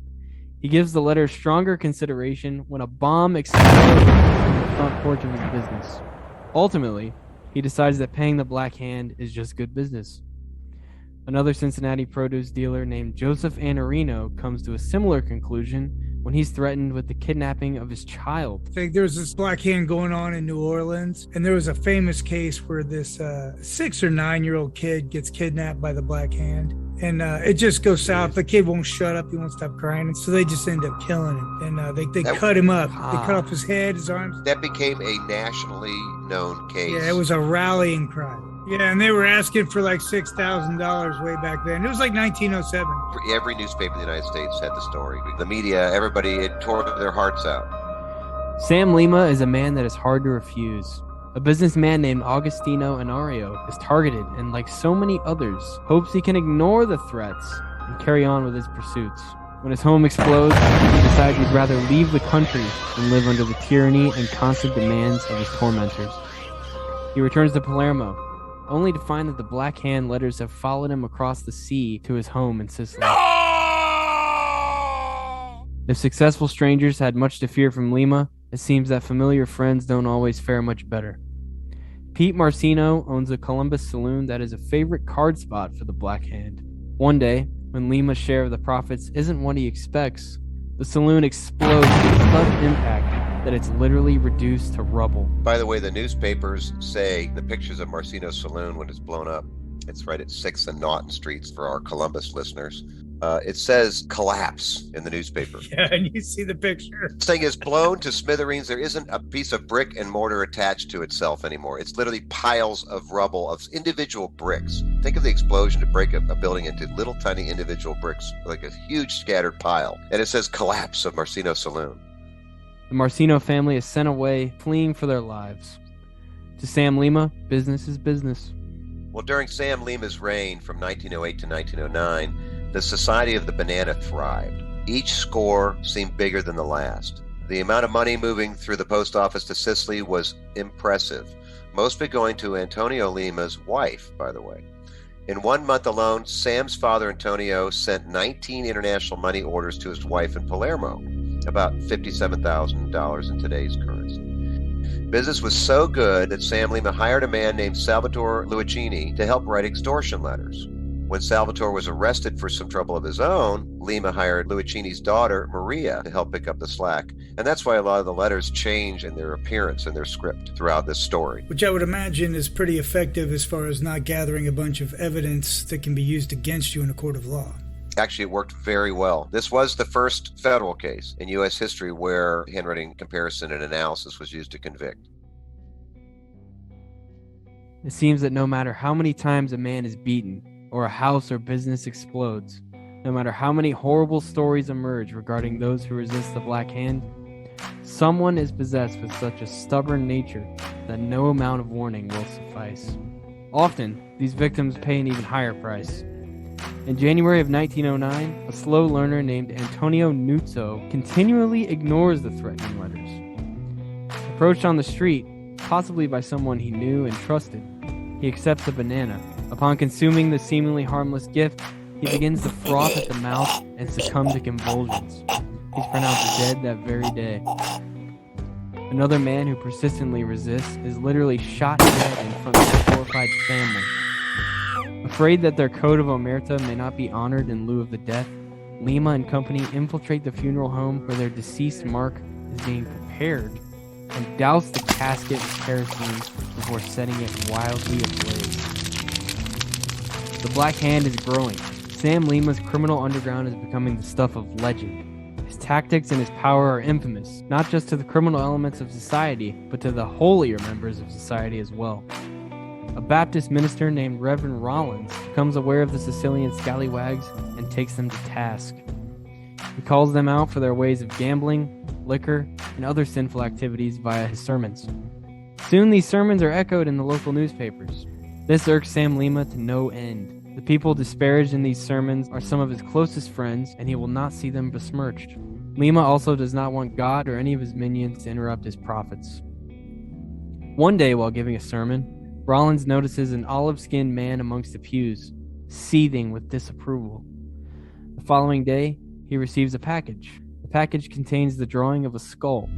[SPEAKER 7] He gives the letter stronger consideration when a bomb explodes on the front porch of his business. Ultimately, he decides that paying the Black Hand is just good business. Another Cincinnati produce dealer named Joseph Annarino comes to a similar conclusion when he's threatened with the kidnapping of his child.
[SPEAKER 1] I think there was this Black Hand going on in New Orleans, and there was a famous case where this 6 or 9-year-old kid gets kidnapped by the Black Hand. And it just goes south. The kid won't shut up. He won't stop crying. And so they just end up killing him. And they cut him up. They cut off his head, his arms.
[SPEAKER 5] That became a nationally known case.
[SPEAKER 1] Yeah, it was a rallying cry. Yeah, and they were asking for like $6,000 way back then. It was like 1907.
[SPEAKER 5] Every newspaper in the United States had the story. The media, everybody, it tore their hearts out.
[SPEAKER 7] Sam Lima is a man that is hard to refuse. A businessman named Agostino Anario is targeted and, like so many others, hopes he can ignore the threats and carry on with his pursuits. When his home explodes, he decides he'd rather leave the country than live under the tyranny and constant demands of his tormentors. He returns to Palermo, only to find that the Black Hand letters have followed him across the sea to his home in Sicily. No! If successful strangers had much to fear from Lima, it seems that familiar friends don't always fare much better. Pete Marcino owns a Columbus saloon that is a favorite card spot for the Black Hand. One day, when Lima's share of the profits isn't what he expects, the saloon explodes with such impact that it's literally reduced to rubble.
[SPEAKER 5] By the way, the newspapers say the pictures of Marcino's saloon when it's blown up. It's right at 6th and Naughton Streets for our Columbus listeners. It says collapse in the newspaper.
[SPEAKER 1] Yeah, and you see the picture.
[SPEAKER 5] This thing is blown to smithereens. There isn't a piece of brick and mortar attached to itself anymore. It's literally piles of rubble of individual bricks. Think of the explosion to break a building into little tiny individual bricks, like a huge scattered pile. And it says collapse of Marcino Saloon.
[SPEAKER 7] The Marcino family is sent away, fleeing for their lives. To Sam Lima, business is business.
[SPEAKER 5] Well, during Sam Lima's reign from 1908 to 1909, the Society of the Banana thrived. Each score seemed bigger than the last. The amount of money moving through the post office to Sicily was impressive, mostly going to Antonio Lima's wife, by the way. In 1 month alone, Sam's father, Antonio, sent 19 international money orders to his wife in Palermo, about $57,000 in today's currency. Business was so good that Sam Lima hired a man named Salvatore Luigini to help write extortion letters. When Salvatore was arrested for some trouble of his own, Lima hired Luigini's daughter, Maria, to help pick up the slack. And that's why a lot of the letters change in their appearance and their script throughout this story.
[SPEAKER 1] Which I would imagine is pretty effective as far as not gathering a bunch of evidence that can be used against you in a court of law.
[SPEAKER 5] Actually, it worked very well. This was the first federal case in U.S. history where handwriting comparison and analysis was used to convict.
[SPEAKER 7] It seems that no matter how many times a man is beaten, or a house or business explodes, no matter how many horrible stories emerge regarding those who resist the Black Hand, someone is possessed with such a stubborn nature that no amount of warning will suffice. Often, these victims pay an even higher price. In January of 1909, a slow learner named Antonio Nuzzo continually ignores the threatening letters. Approached on the street, possibly by someone he knew and trusted, he accepts a banana. Upon consuming the seemingly harmless gift, he He begins to froth at the mouth and succumb to convulsions. He's pronounced dead that very day. Another man who persistently resists is literally shot dead in front of his horrified family. Afraid that their code of omerta may not be honored in lieu of the death, Lima and company infiltrate the funeral home where their deceased Mark is being prepared and douse the casket with kerosene before setting it wildly ablaze. The Black Hand is growing. Sam Lima's criminal underground is becoming the stuff of legend. His tactics and his power are infamous, not just to the criminal elements of society, but to the holier members of society as well. A Baptist minister named Reverend Rollins becomes aware of the Sicilian scallywags and takes them to task. He calls them out for their ways of gambling, liquor, and other sinful activities via his sermons. Soon these sermons are echoed in the local newspapers. This irks Sam Lima to no end. The people disparaged in these sermons are some of his closest friends, and he will not see them besmirched. Lima also does not want God or any of his minions to interrupt his prophets. One day while giving a sermon, Rollins notices an olive-skinned man amongst the pews, seething with disapproval. The following day, he receives a package. The package contains the drawing of a skull.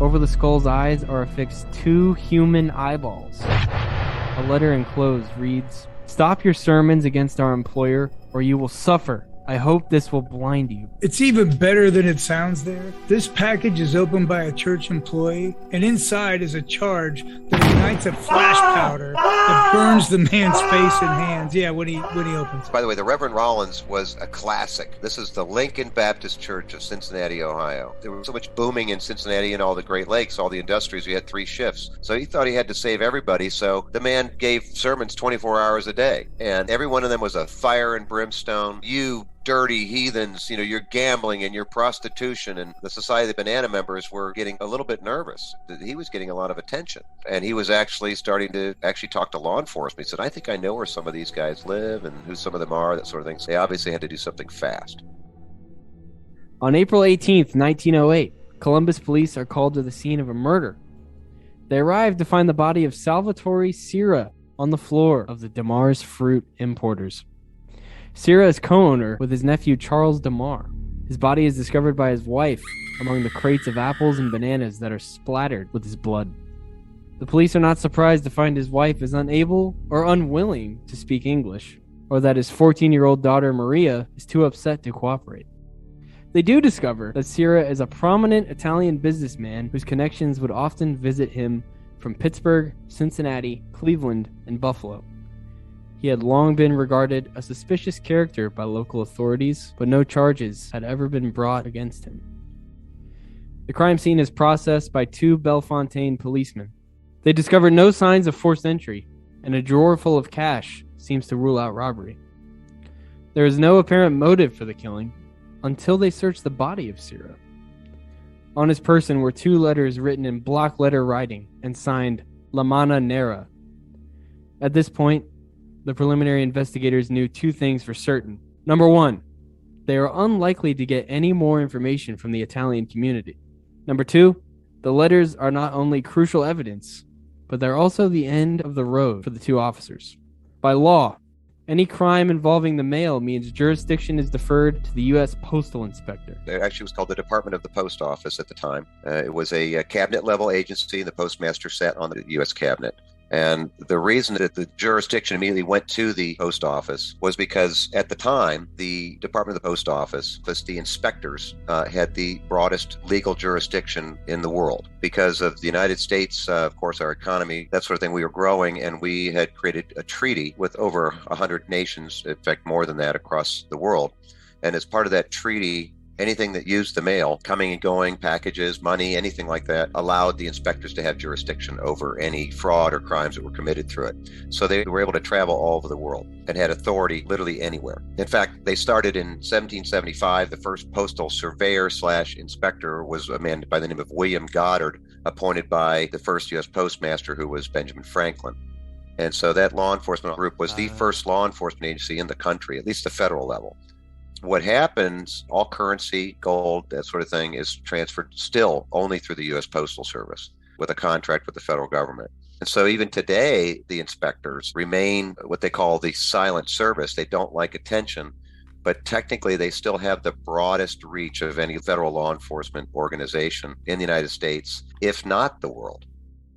[SPEAKER 7] Over the skull's eyes are affixed 2 human eyeballs. A letter enclosed reads, "Stop your sermons against our employer, or you will suffer. I hope this will blind you."
[SPEAKER 1] It's even better than it sounds there. This package is opened by a church employee, and inside is a charge that ignites a flash powder that burns the man's face and hands. Yeah, when he opens.
[SPEAKER 5] By the way, the Reverend Rollins was a classic. This is the Lincoln Baptist Church of Cincinnati, Ohio. There was so much booming in Cincinnati and all the Great Lakes, all the industries. We had 3 shifts. So he thought he had to save everybody. So the man gave sermons 24 hours a day. And every one of them was a fire and brimstone. You dirty heathens, you're gambling and your prostitution. And the Society of the Banana members were getting a little bit nervous. He was getting a lot of attention. And he was actually starting to talk to law enforcement. He said, "I think I know where some of these guys live and who some of them are," that sort of thing. So they obviously had to do something fast.
[SPEAKER 7] On April 18th, 1908, Columbus police are called to the scene of a murder. They arrive to find the body of Salvatore Sierra on the floor of the DeMar's Fruit Importers. Sierra is co-owner with his nephew Charles DeMar. His body is discovered by his wife among the crates of apples and bananas that are splattered with his blood. The police are not surprised to find his wife is unable or unwilling to speak English, or that his 14-year-old daughter Maria is too upset to cooperate. They do discover that Sierra is a prominent Italian businessman whose connections would often visit him from Pittsburgh, Cincinnati, Cleveland, and Buffalo. He had long been regarded a suspicious character by local authorities, but no charges had ever been brought against him. The crime scene is processed by 2 Bellefontaine policemen. They discover no signs of forced entry, and a drawer full of cash seems to rule out robbery. There is no apparent motive for the killing until they search the body of Sierra. On his person were 2 letters written in block letter writing and signed La Mana Nera. At this point, the preliminary investigators knew 2 things for certain. Number 1, they are unlikely to get any more information from the Italian community. Number 2, the letters are not only crucial evidence, but they're also the end of the road for the 2 officers. By law, any crime involving the mail means jurisdiction is deferred to the U.S. Postal Inspector.
[SPEAKER 5] It actually was called the Department of the Post Office at the time. It was a cabinet-level agency, and the postmaster sat on the U.S. cabinet. And the reason that the jurisdiction immediately went to the post office was because at the time, the Department of the Post Office, the inspectors, had the broadest legal jurisdiction in the world. Because of the United States, of course, our economy, that sort of thing, we were growing, and we had created a treaty with over 100 nations, in fact, more than that across the world. And as part of that treaty, anything that used the mail, coming and going, packages, money, anything like that, allowed the inspectors to have jurisdiction over any fraud or crimes that were committed through it. So they were able to travel all over the world and had authority literally anywhere. In fact, they started in 1775. The first postal surveyor/inspector was a man by the name of William Goddard, appointed by the first U.S. postmaster, who was Benjamin Franklin. And so that law enforcement group was the first law enforcement agency in the country, at least the federal level. What happens, all currency, gold, that sort of thing, is transferred still only through the U.S. Postal Service. with a contract with the federal government. And so even today, the inspectors remain what they call the silent service. They don't like attention, but technically they still have the broadest reach of any federal law enforcement organization in the United States, if not the world.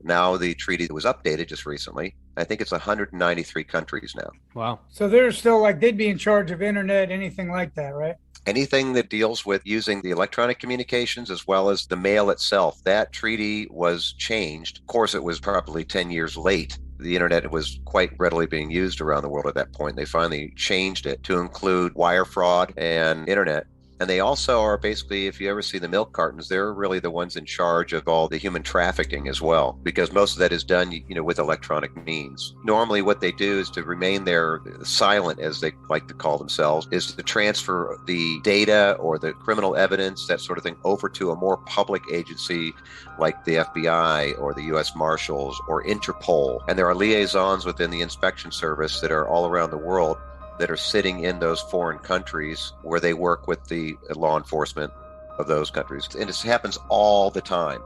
[SPEAKER 5] Now the treaty was updated just recently. I think it's 193 countries now.
[SPEAKER 7] Wow.
[SPEAKER 1] So they're still like, they'd be in charge of internet, anything like that, right?
[SPEAKER 5] Anything that deals with using the electronic communications as well as the mail itself, that treaty was changed. Of course, it was probably 10 years late. The internet was quite readily being used around the world at that point. They finally changed it to include wire fraud and internet. And they also are basically, if you ever see the milk cartons, they're really the ones in charge of all the human trafficking as well, because most of that is done, with electronic means. Normally what they do is to remain there silent, as they like to call themselves, is to transfer the data or the criminal evidence, that sort of thing, over to a more public agency like the FBI or the U.S. Marshals or Interpol. And there are liaisons within the inspection service that are all around the world that are sitting in those foreign countries where they work with the law enforcement of those countries. And this happens all the time.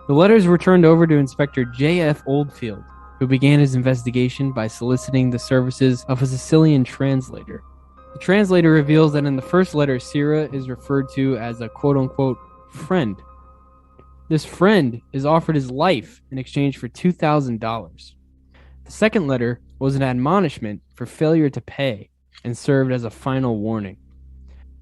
[SPEAKER 7] The letters were turned over to Inspector J.F. Oldfield, who began his investigation by soliciting the services of a Sicilian translator. The translator reveals that in the first letter, Sierra is referred to as a quote-unquote friend. This friend is offered his life in exchange for $2,000. The second letter was an admonishment for failure to pay and served as a final warning.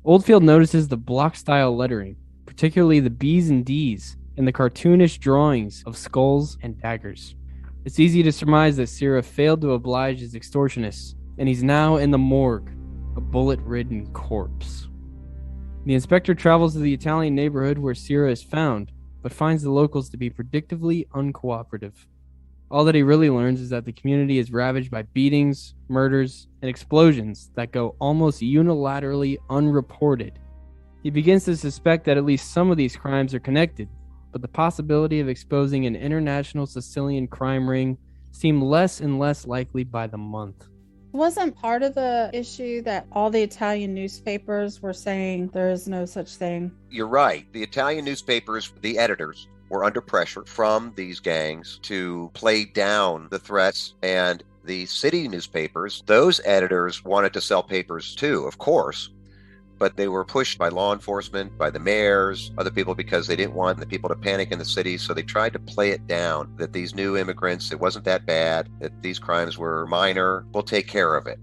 [SPEAKER 7] Oldfield notices the block-style lettering, particularly the B's and D's, and the cartoonish drawings of skulls and daggers. It's easy to surmise that Sierra failed to oblige his extortionists, and he's now in the morgue, a bullet-ridden corpse. The inspector travels to the Italian neighborhood where Sierra is found, but finds the locals to be predictably uncooperative. All that he really learns is that the community is ravaged by beatings, murders, and explosions that go almost unilaterally unreported. He begins to suspect that at least some of these crimes are connected, but the possibility of exposing an international Sicilian crime ring seemed less and less likely by the month.
[SPEAKER 6] Wasn't part of the issue that all the Italian newspapers were saying there is no such thing?
[SPEAKER 5] You're right. The Italian newspapers, the editors, were under pressure from these gangs to play down the threats, and the city newspapers, those editors wanted to sell papers too, of course, but they were pushed by law enforcement, by the mayors, other people, because they didn't want the people to panic in the city, so they tried to play it down, that these new immigrants, it wasn't that bad, that these crimes were minor, we'll take care of it,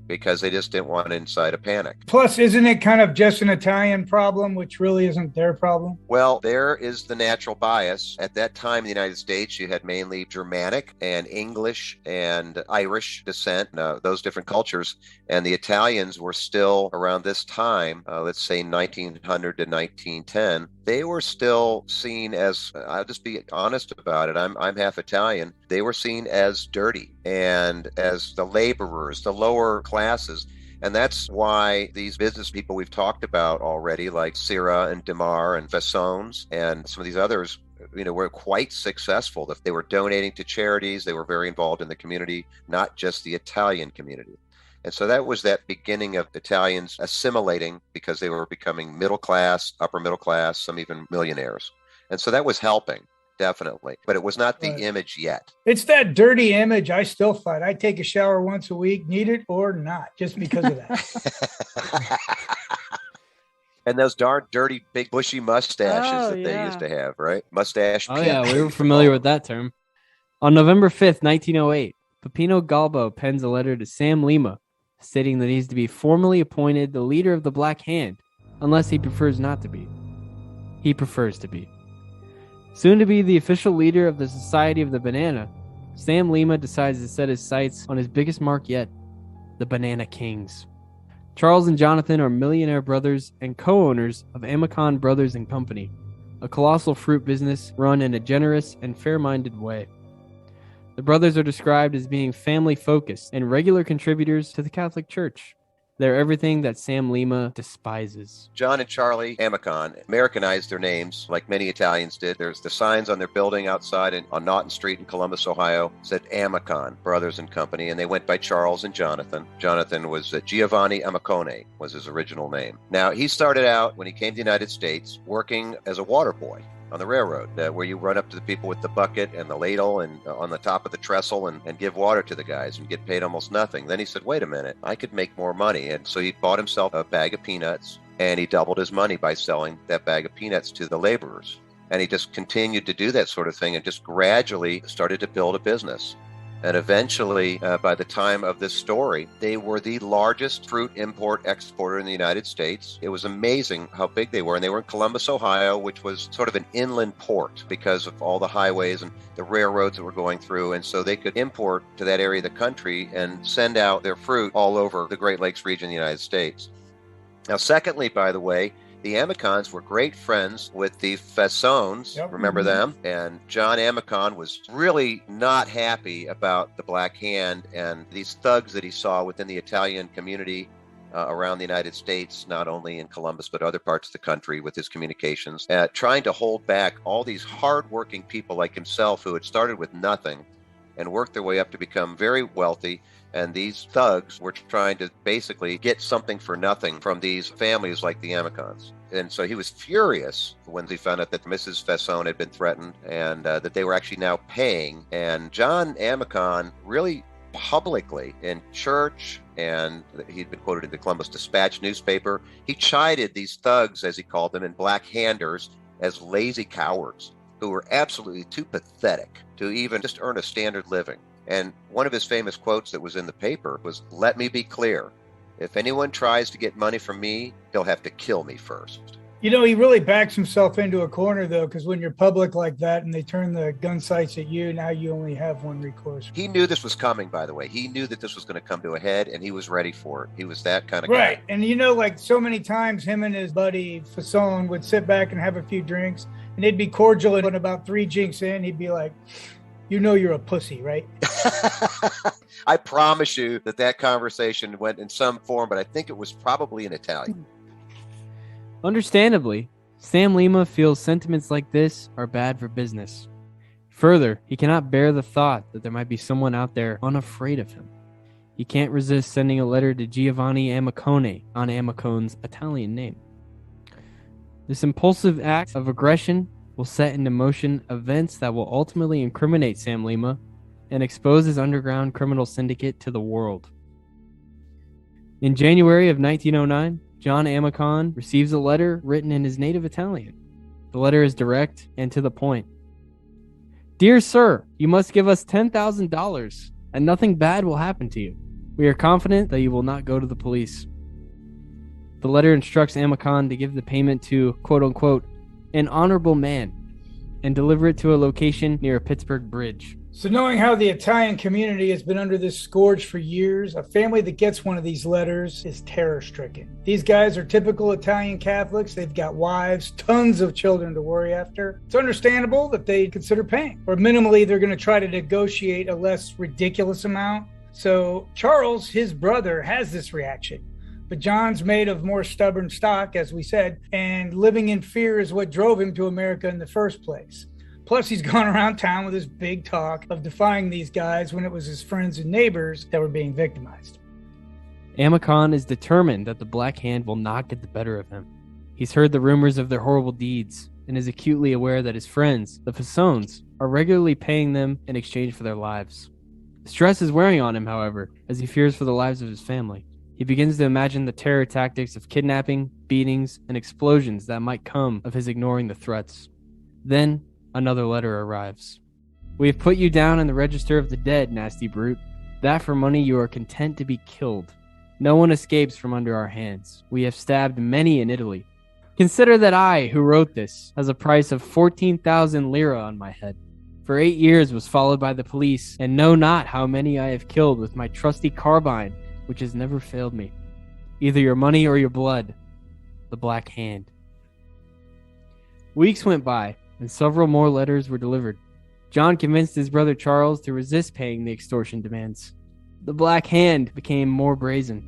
[SPEAKER 5] because they just didn't want to incite a panic.
[SPEAKER 1] Plus, isn't it kind of just an Italian problem, which really isn't their problem?
[SPEAKER 5] Well, there is the natural bias. At that time in the United States, you had mainly Germanic and English and Irish descent, those different cultures. And the Italians were still around this time, let's say 1900 to 1910. They were still seen as, I'll just be honest about it, I'm half Italian. They were seen as dirty and as the laborers, the lower classes. And that's why these business people we've talked about already, like Sierra and DeMar and Fessones and some of these others, were quite successful. They were donating to charities. They were very involved in the community, not just the Italian community. And so that was that beginning of Italians assimilating, because they were becoming middle class, upper middle class, some even millionaires. And so that was helping, definitely. But it was not the image yet.
[SPEAKER 1] It's that dirty image I still fight. I take a shower once a week, need it or not, just because of that.
[SPEAKER 5] And those darn dirty, big, bushy mustaches they used to have, right? Mustache.
[SPEAKER 7] Oh, yeah, we were familiar with that term. On November 5th, 1908, Peppino Galbo pens a letter to Sam Lima, stating that he's to be formally appointed the leader of the Black Hand, unless he prefers not to be. He prefers to be. Soon to be the official leader of the Society of the Banana, Sam Lima decides to set his sights on his biggest mark yet, the Banana Kings. Charles and Jonathan are millionaire brothers and co-owners of Amicon Brothers and Company, a colossal fruit business run in a generous and fair-minded way. The brothers are described as being family-focused and regular contributors to the Catholic Church. They're everything that Sam Lima despises.
[SPEAKER 5] John and Charlie Amicon Americanized their names like many Italians did. There's the signs on their building outside on Naughton Street in Columbus, Ohio, said Amicon Brothers and Company, and they went by Charles and Jonathan. Jonathan was Giovanni Amicone, was his original name. Now, he started out, when he came to the United States, working as a water boy. on the railroad, where you run up to the people with the bucket and the ladle and on the top of the trestle and give water to the guys and get paid almost nothing. Then he said, wait a minute, I could make more money. And so he bought himself a bag of peanuts, and he doubled his money by selling that bag of peanuts to the laborers. And he just continued to do that sort of thing and just gradually started to build a business. And eventually, by the time of this story, they were the largest fruit import-exporter in the United States. It was amazing how big they were. And they were in Columbus, Ohio, which was sort of an inland port because of all the highways and the railroads that were going through. And so they could import to that area of the country and send out their fruit all over the Great Lakes region of the United States. Now, secondly, by the way, the Amicons were great friends with the Fessones. Yep. Remember them? And John Amicon was really not happy about the Black Hand and these thugs that he saw within the Italian community around the United States, not only in Columbus, but other parts of the country with his communications, trying to hold back all these hardworking people like himself who had started with nothing and worked their way up to become very wealthy. And these thugs were trying to basically get something for nothing from these families like the Amicons. And so he was furious when he found out that Mrs. Fessone had been threatened and that they were actually now paying. And John Amicon really publicly in church, and he'd been quoted in the Columbus Dispatch newspaper, he chided these thugs, as he called them, and Black Handers as lazy cowards who were absolutely too pathetic to even just earn a standard living. And one of his famous quotes that was in the paper was, "Let me be clear. If anyone tries to get money from me, he'll have to kill me first."
[SPEAKER 1] You know, he really backs himself into a corner, though, because when you're public like that and they turn the gun sights at you, now you only have one recourse.
[SPEAKER 5] He knew this was coming, by the way. He knew that this was going to come to a head, and he was ready for it. He was that kind of guy.
[SPEAKER 1] Right. And, you know, like so many times him and his buddy Fasson would sit back and have a few drinks, and they'd be cordial, and about 3 drinks in, he'd be like, "You know you're a pussy, right?"
[SPEAKER 5] I promise you that conversation went in some form, but I think it was probably in Italian.
[SPEAKER 7] Understandably, Sam Lima feels sentiments like this are bad for business. Further, he cannot bear the thought that there might be someone out there unafraid of him. He can't resist sending a letter to Giovanni Amicone on Amicone's Italian name. This impulsive act of aggression will set into motion events that will ultimately incriminate Sam Lima and expose his underground criminal syndicate to the world. In January of 1909, John Amicon receives a letter written in his native Italian. The letter is direct and to the point. "Dear sir, you must give us $10,000 and nothing bad will happen to you. We are confident that you will not go to the police." The letter instructs Amicon to give the payment to, quote-unquote, an honorable man, and deliver it to a location near a Pittsburgh bridge.
[SPEAKER 1] So knowing how the Italian community has been under this scourge for years, a family that gets one of these letters is terror-stricken. These guys are typical Italian Catholics. They've got wives, tons of children to worry after. It's understandable that they consider paying, or minimally they're going to try to negotiate a less ridiculous amount. So Charles, his brother, has this reaction. But John's made of more stubborn stock, as we said, and living in fear is what drove him to America in the first place. Plus, he's gone around town with his big talk of defying these guys when it was his friends and neighbors that were being victimized.
[SPEAKER 7] Amicon is determined that the Black Hand will not get the better of him. He's heard the rumors of their horrible deeds and is acutely aware that his friends, the Fassones, are regularly paying them in exchange for their lives. Stress is wearing on him, however, as he fears for the lives of his family. He begins to imagine the terror tactics of kidnapping, beatings, and explosions that might come of his ignoring the threats. Then, another letter arrives. "We have put you down in the register of the dead, nasty brute. That for money you are content to be killed. No one escapes from under our hands. We have stabbed many in Italy. Consider that I, who wrote this, has a price of 14,000 lira on my head. For 8 years was followed by the police, and know not how many I have killed with my trusty carbine, which has never failed me. Either your money or your blood. The Black Hand." Weeks went by, and several more letters were delivered. John convinced his brother Charles to resist paying the extortion demands. The Black Hand became more brazen.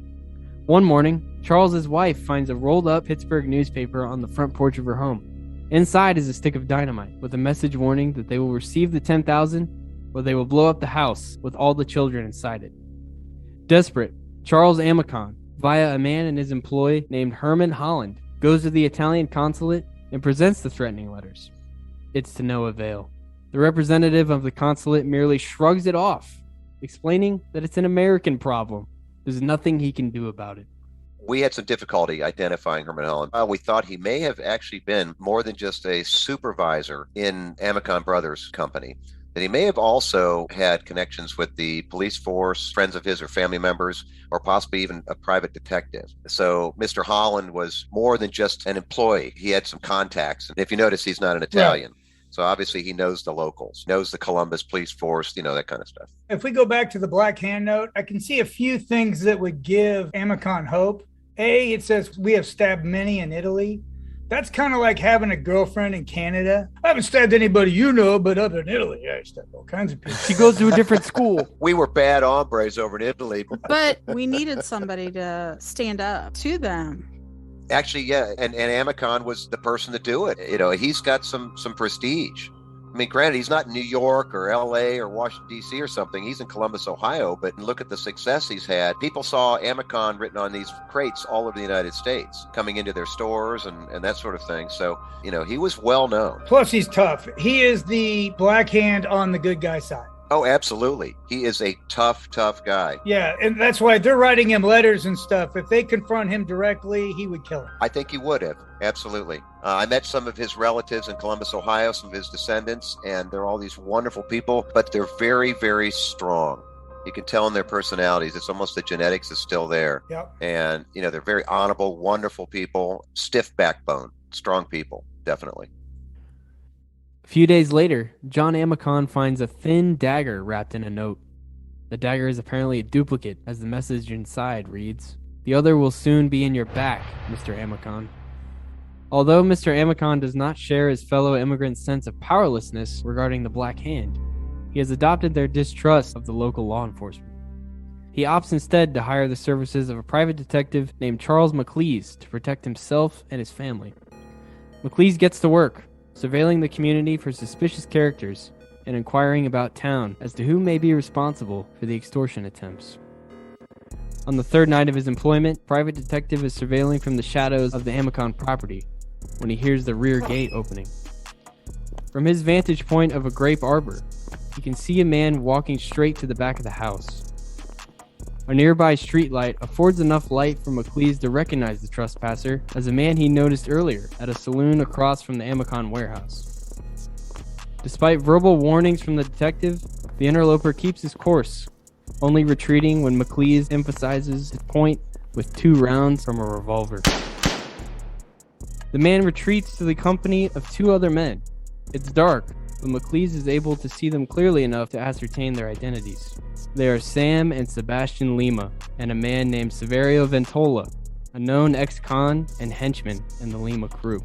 [SPEAKER 7] One morning, Charles's wife finds a rolled-up Pittsburgh newspaper on the front porch of her home. Inside is a stick of dynamite, with a message warning that they will receive the 10,000 or they will blow up the house with all the children inside it. Desperate, Charles Amicon, via a man in his employ named Herman Holland, goes to the Italian consulate and presents the threatening letters. It's to no avail. The representative of the consulate merely shrugs it off, explaining that it's an American problem. There's nothing he can do about it.
[SPEAKER 5] We had some difficulty identifying Herman Holland. We thought he may have actually been more than just a supervisor in Amicon Brothers Company, that he may have also had connections with the police force, friends of his or family members, or possibly even a private detective. So Mr. Holland was more than just an employee. He had some contacts. And if you notice, he's not an Italian. Yeah. So obviously he knows the locals, knows the Columbus police force, that kind of stuff.
[SPEAKER 1] If we go back to the Black Hand note, I can see a few things that would give Amicon hope. A, it says, we have stabbed many in Italy. That's kind of like having a girlfriend in Canada. I haven't stabbed anybody but other than Italy, I stabbed all kinds of people.
[SPEAKER 7] She goes to a different school.
[SPEAKER 5] We were bad hombres over in Italy.
[SPEAKER 6] But we needed somebody to stand up to them.
[SPEAKER 5] Actually, yeah, and Amicon was the person to do it. He's got some prestige. I mean, granted, he's not in New York or L.A. or Washington, D.C. or something. He's in Columbus, Ohio. But look at the success he's had. People saw Amicon written on these crates all over the United States, coming into their stores and that sort of thing. So, he was well known.
[SPEAKER 1] Plus, he's tough. He is the Black Hand on the good guy side.
[SPEAKER 5] Oh, absolutely. He is a tough guy.
[SPEAKER 1] Yeah, and that's why they're writing him letters and stuff. If they confront him directly, he would kill him.
[SPEAKER 5] I think he would have. Absolutely. I met some of his relatives in Columbus, Ohio, some of his descendants, and they're all these wonderful people, but they're very, very strong. You can tell in their personalities. It's almost the genetics is still there.
[SPEAKER 1] Yep.
[SPEAKER 5] And, they're very honorable, wonderful people, stiff backbone, strong people, definitely.
[SPEAKER 7] A few days later, John Amicon finds a thin dagger wrapped in a note. The dagger is apparently a duplicate, as the message inside reads, "The other will soon be in your back, Mr. Amicon." Although Mr. Amicon does not share his fellow immigrants' sense of powerlessness regarding the Black Hand, he has adopted their distrust of the local law enforcement. He opts instead to hire the services of a private detective named Charles McLeese to protect himself and his family. McLeese gets to work, surveilling the community for suspicious characters and inquiring about town as to who may be responsible for the extortion attempts. On the third night of his employment, Private Detective is surveilling from the shadows of the Amicon property when he hears the rear gate opening. From his vantage point of a grape arbor, he can see a man walking straight to the back of the house. A nearby streetlight affords enough light for McLeese to recognize the trespasser as a man he noticed earlier at a saloon across from the Amicon warehouse. Despite verbal warnings from the detective, the interloper keeps his course, only retreating when McLeese emphasizes his point with 2 rounds from a revolver. The man retreats to the company of 2 other men. It's dark, but McLeese is able to see them clearly enough to ascertain their identities. They are Sam and Sebastian Lima, and a man named Severio Ventola, a known ex-con and henchman in the Lima crew.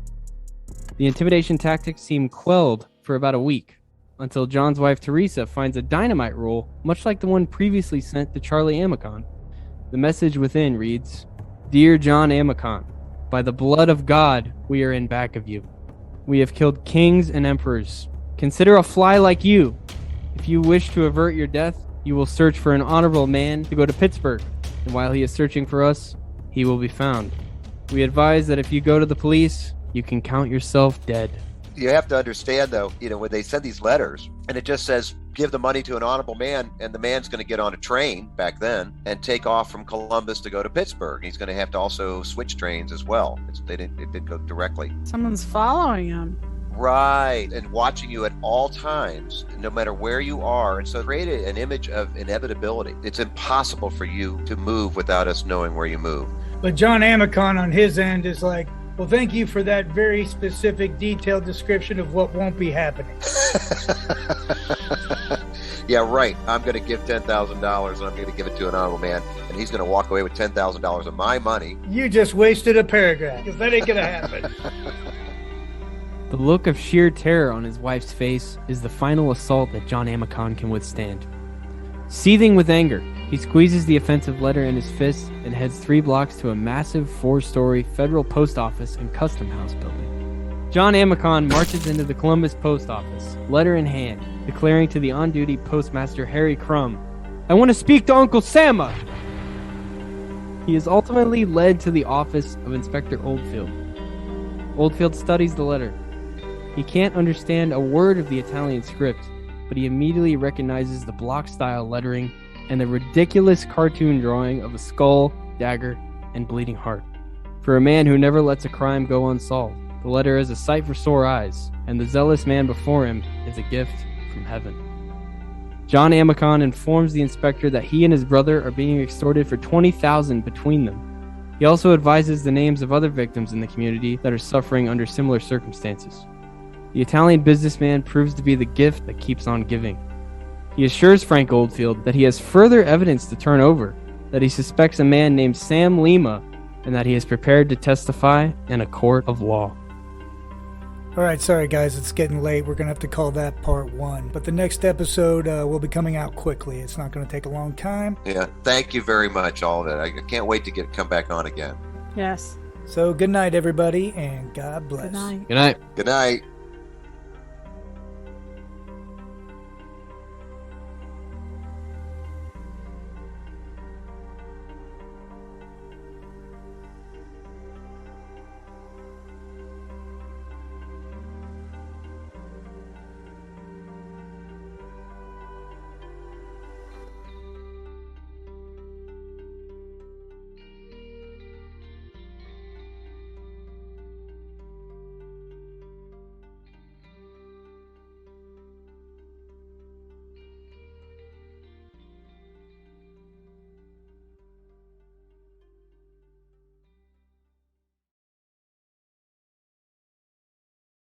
[SPEAKER 7] The intimidation tactics seem quelled for about a week, until John's wife Teresa finds a dynamite roll, much like the one previously sent to Charlie Amicon. The message within reads, "Dear John Amicon, by the blood of God, we are in back of you. We have killed kings and emperors. Consider a fly like you. If you wish to avert your death, you will search for an honorable man to go to Pittsburgh, and while he is searching for us, he will be found. We advise that if you go to the police, you can count yourself dead."
[SPEAKER 5] You have to understand, though, when they send these letters, and it just says, give the money to an honorable man, and the man's going to get on a train back then and take off from Columbus to go to Pittsburgh. He's going to have to also switch trains as well. It didn't go directly.
[SPEAKER 6] Someone's following him.
[SPEAKER 5] Right, and watching you at all times, no matter where you are. And so it created an image of inevitability. It's impossible for you to move without us knowing where you move.
[SPEAKER 1] But John Amicon on his end is like, well, thank you for that very specific, detailed description of what won't be happening.
[SPEAKER 5] Yeah, right. I'm going to give $10,000 and I'm going to give it to an honorable man, and he's going to walk away with $10,000 of my money.
[SPEAKER 1] You just wasted a paragraph, because that ain't going to happen.
[SPEAKER 7] The look of sheer terror on his wife's face is the final assault that John Amicon can withstand. Seething with anger, he squeezes the offensive letter in his fist and heads 3 blocks to a massive 4-story federal post office and custom house building. John Amicon marches into the Columbus post office, letter in hand, declaring to the on-duty postmaster Harry Crum, "I want to speak to Uncle Samma!" He is ultimately led to the office of Inspector Oldfield. Oldfield studies the letter. He can't understand a word of the Italian script, but he immediately recognizes the block-style lettering and the ridiculous cartoon drawing of a skull, dagger, and bleeding heart. For a man who never lets a crime go unsolved, the letter is a sight for sore eyes, and the zealous man before him is a gift from heaven. John Amicon informs the inspector that he and his brother are being extorted for $20,000 between them. He also advises the names of other victims in the community that are suffering under similar circumstances. The Italian businessman proves to be the gift that keeps on giving. He assures Frank Oldfield that he has further evidence to turn over, that he suspects a man named Sam Lima, and that he is prepared to testify in a court of law.
[SPEAKER 1] Alright, sorry guys, it's getting late. We're going to have to call that part 1. But the next episode will be coming out quickly. It's not going to take a long time.
[SPEAKER 5] Yeah, thank you very much, all of it. I can't wait to come back on again.
[SPEAKER 6] Yes.
[SPEAKER 1] So good night, everybody, and God bless.
[SPEAKER 6] Good night.
[SPEAKER 7] Good night.
[SPEAKER 5] Good night.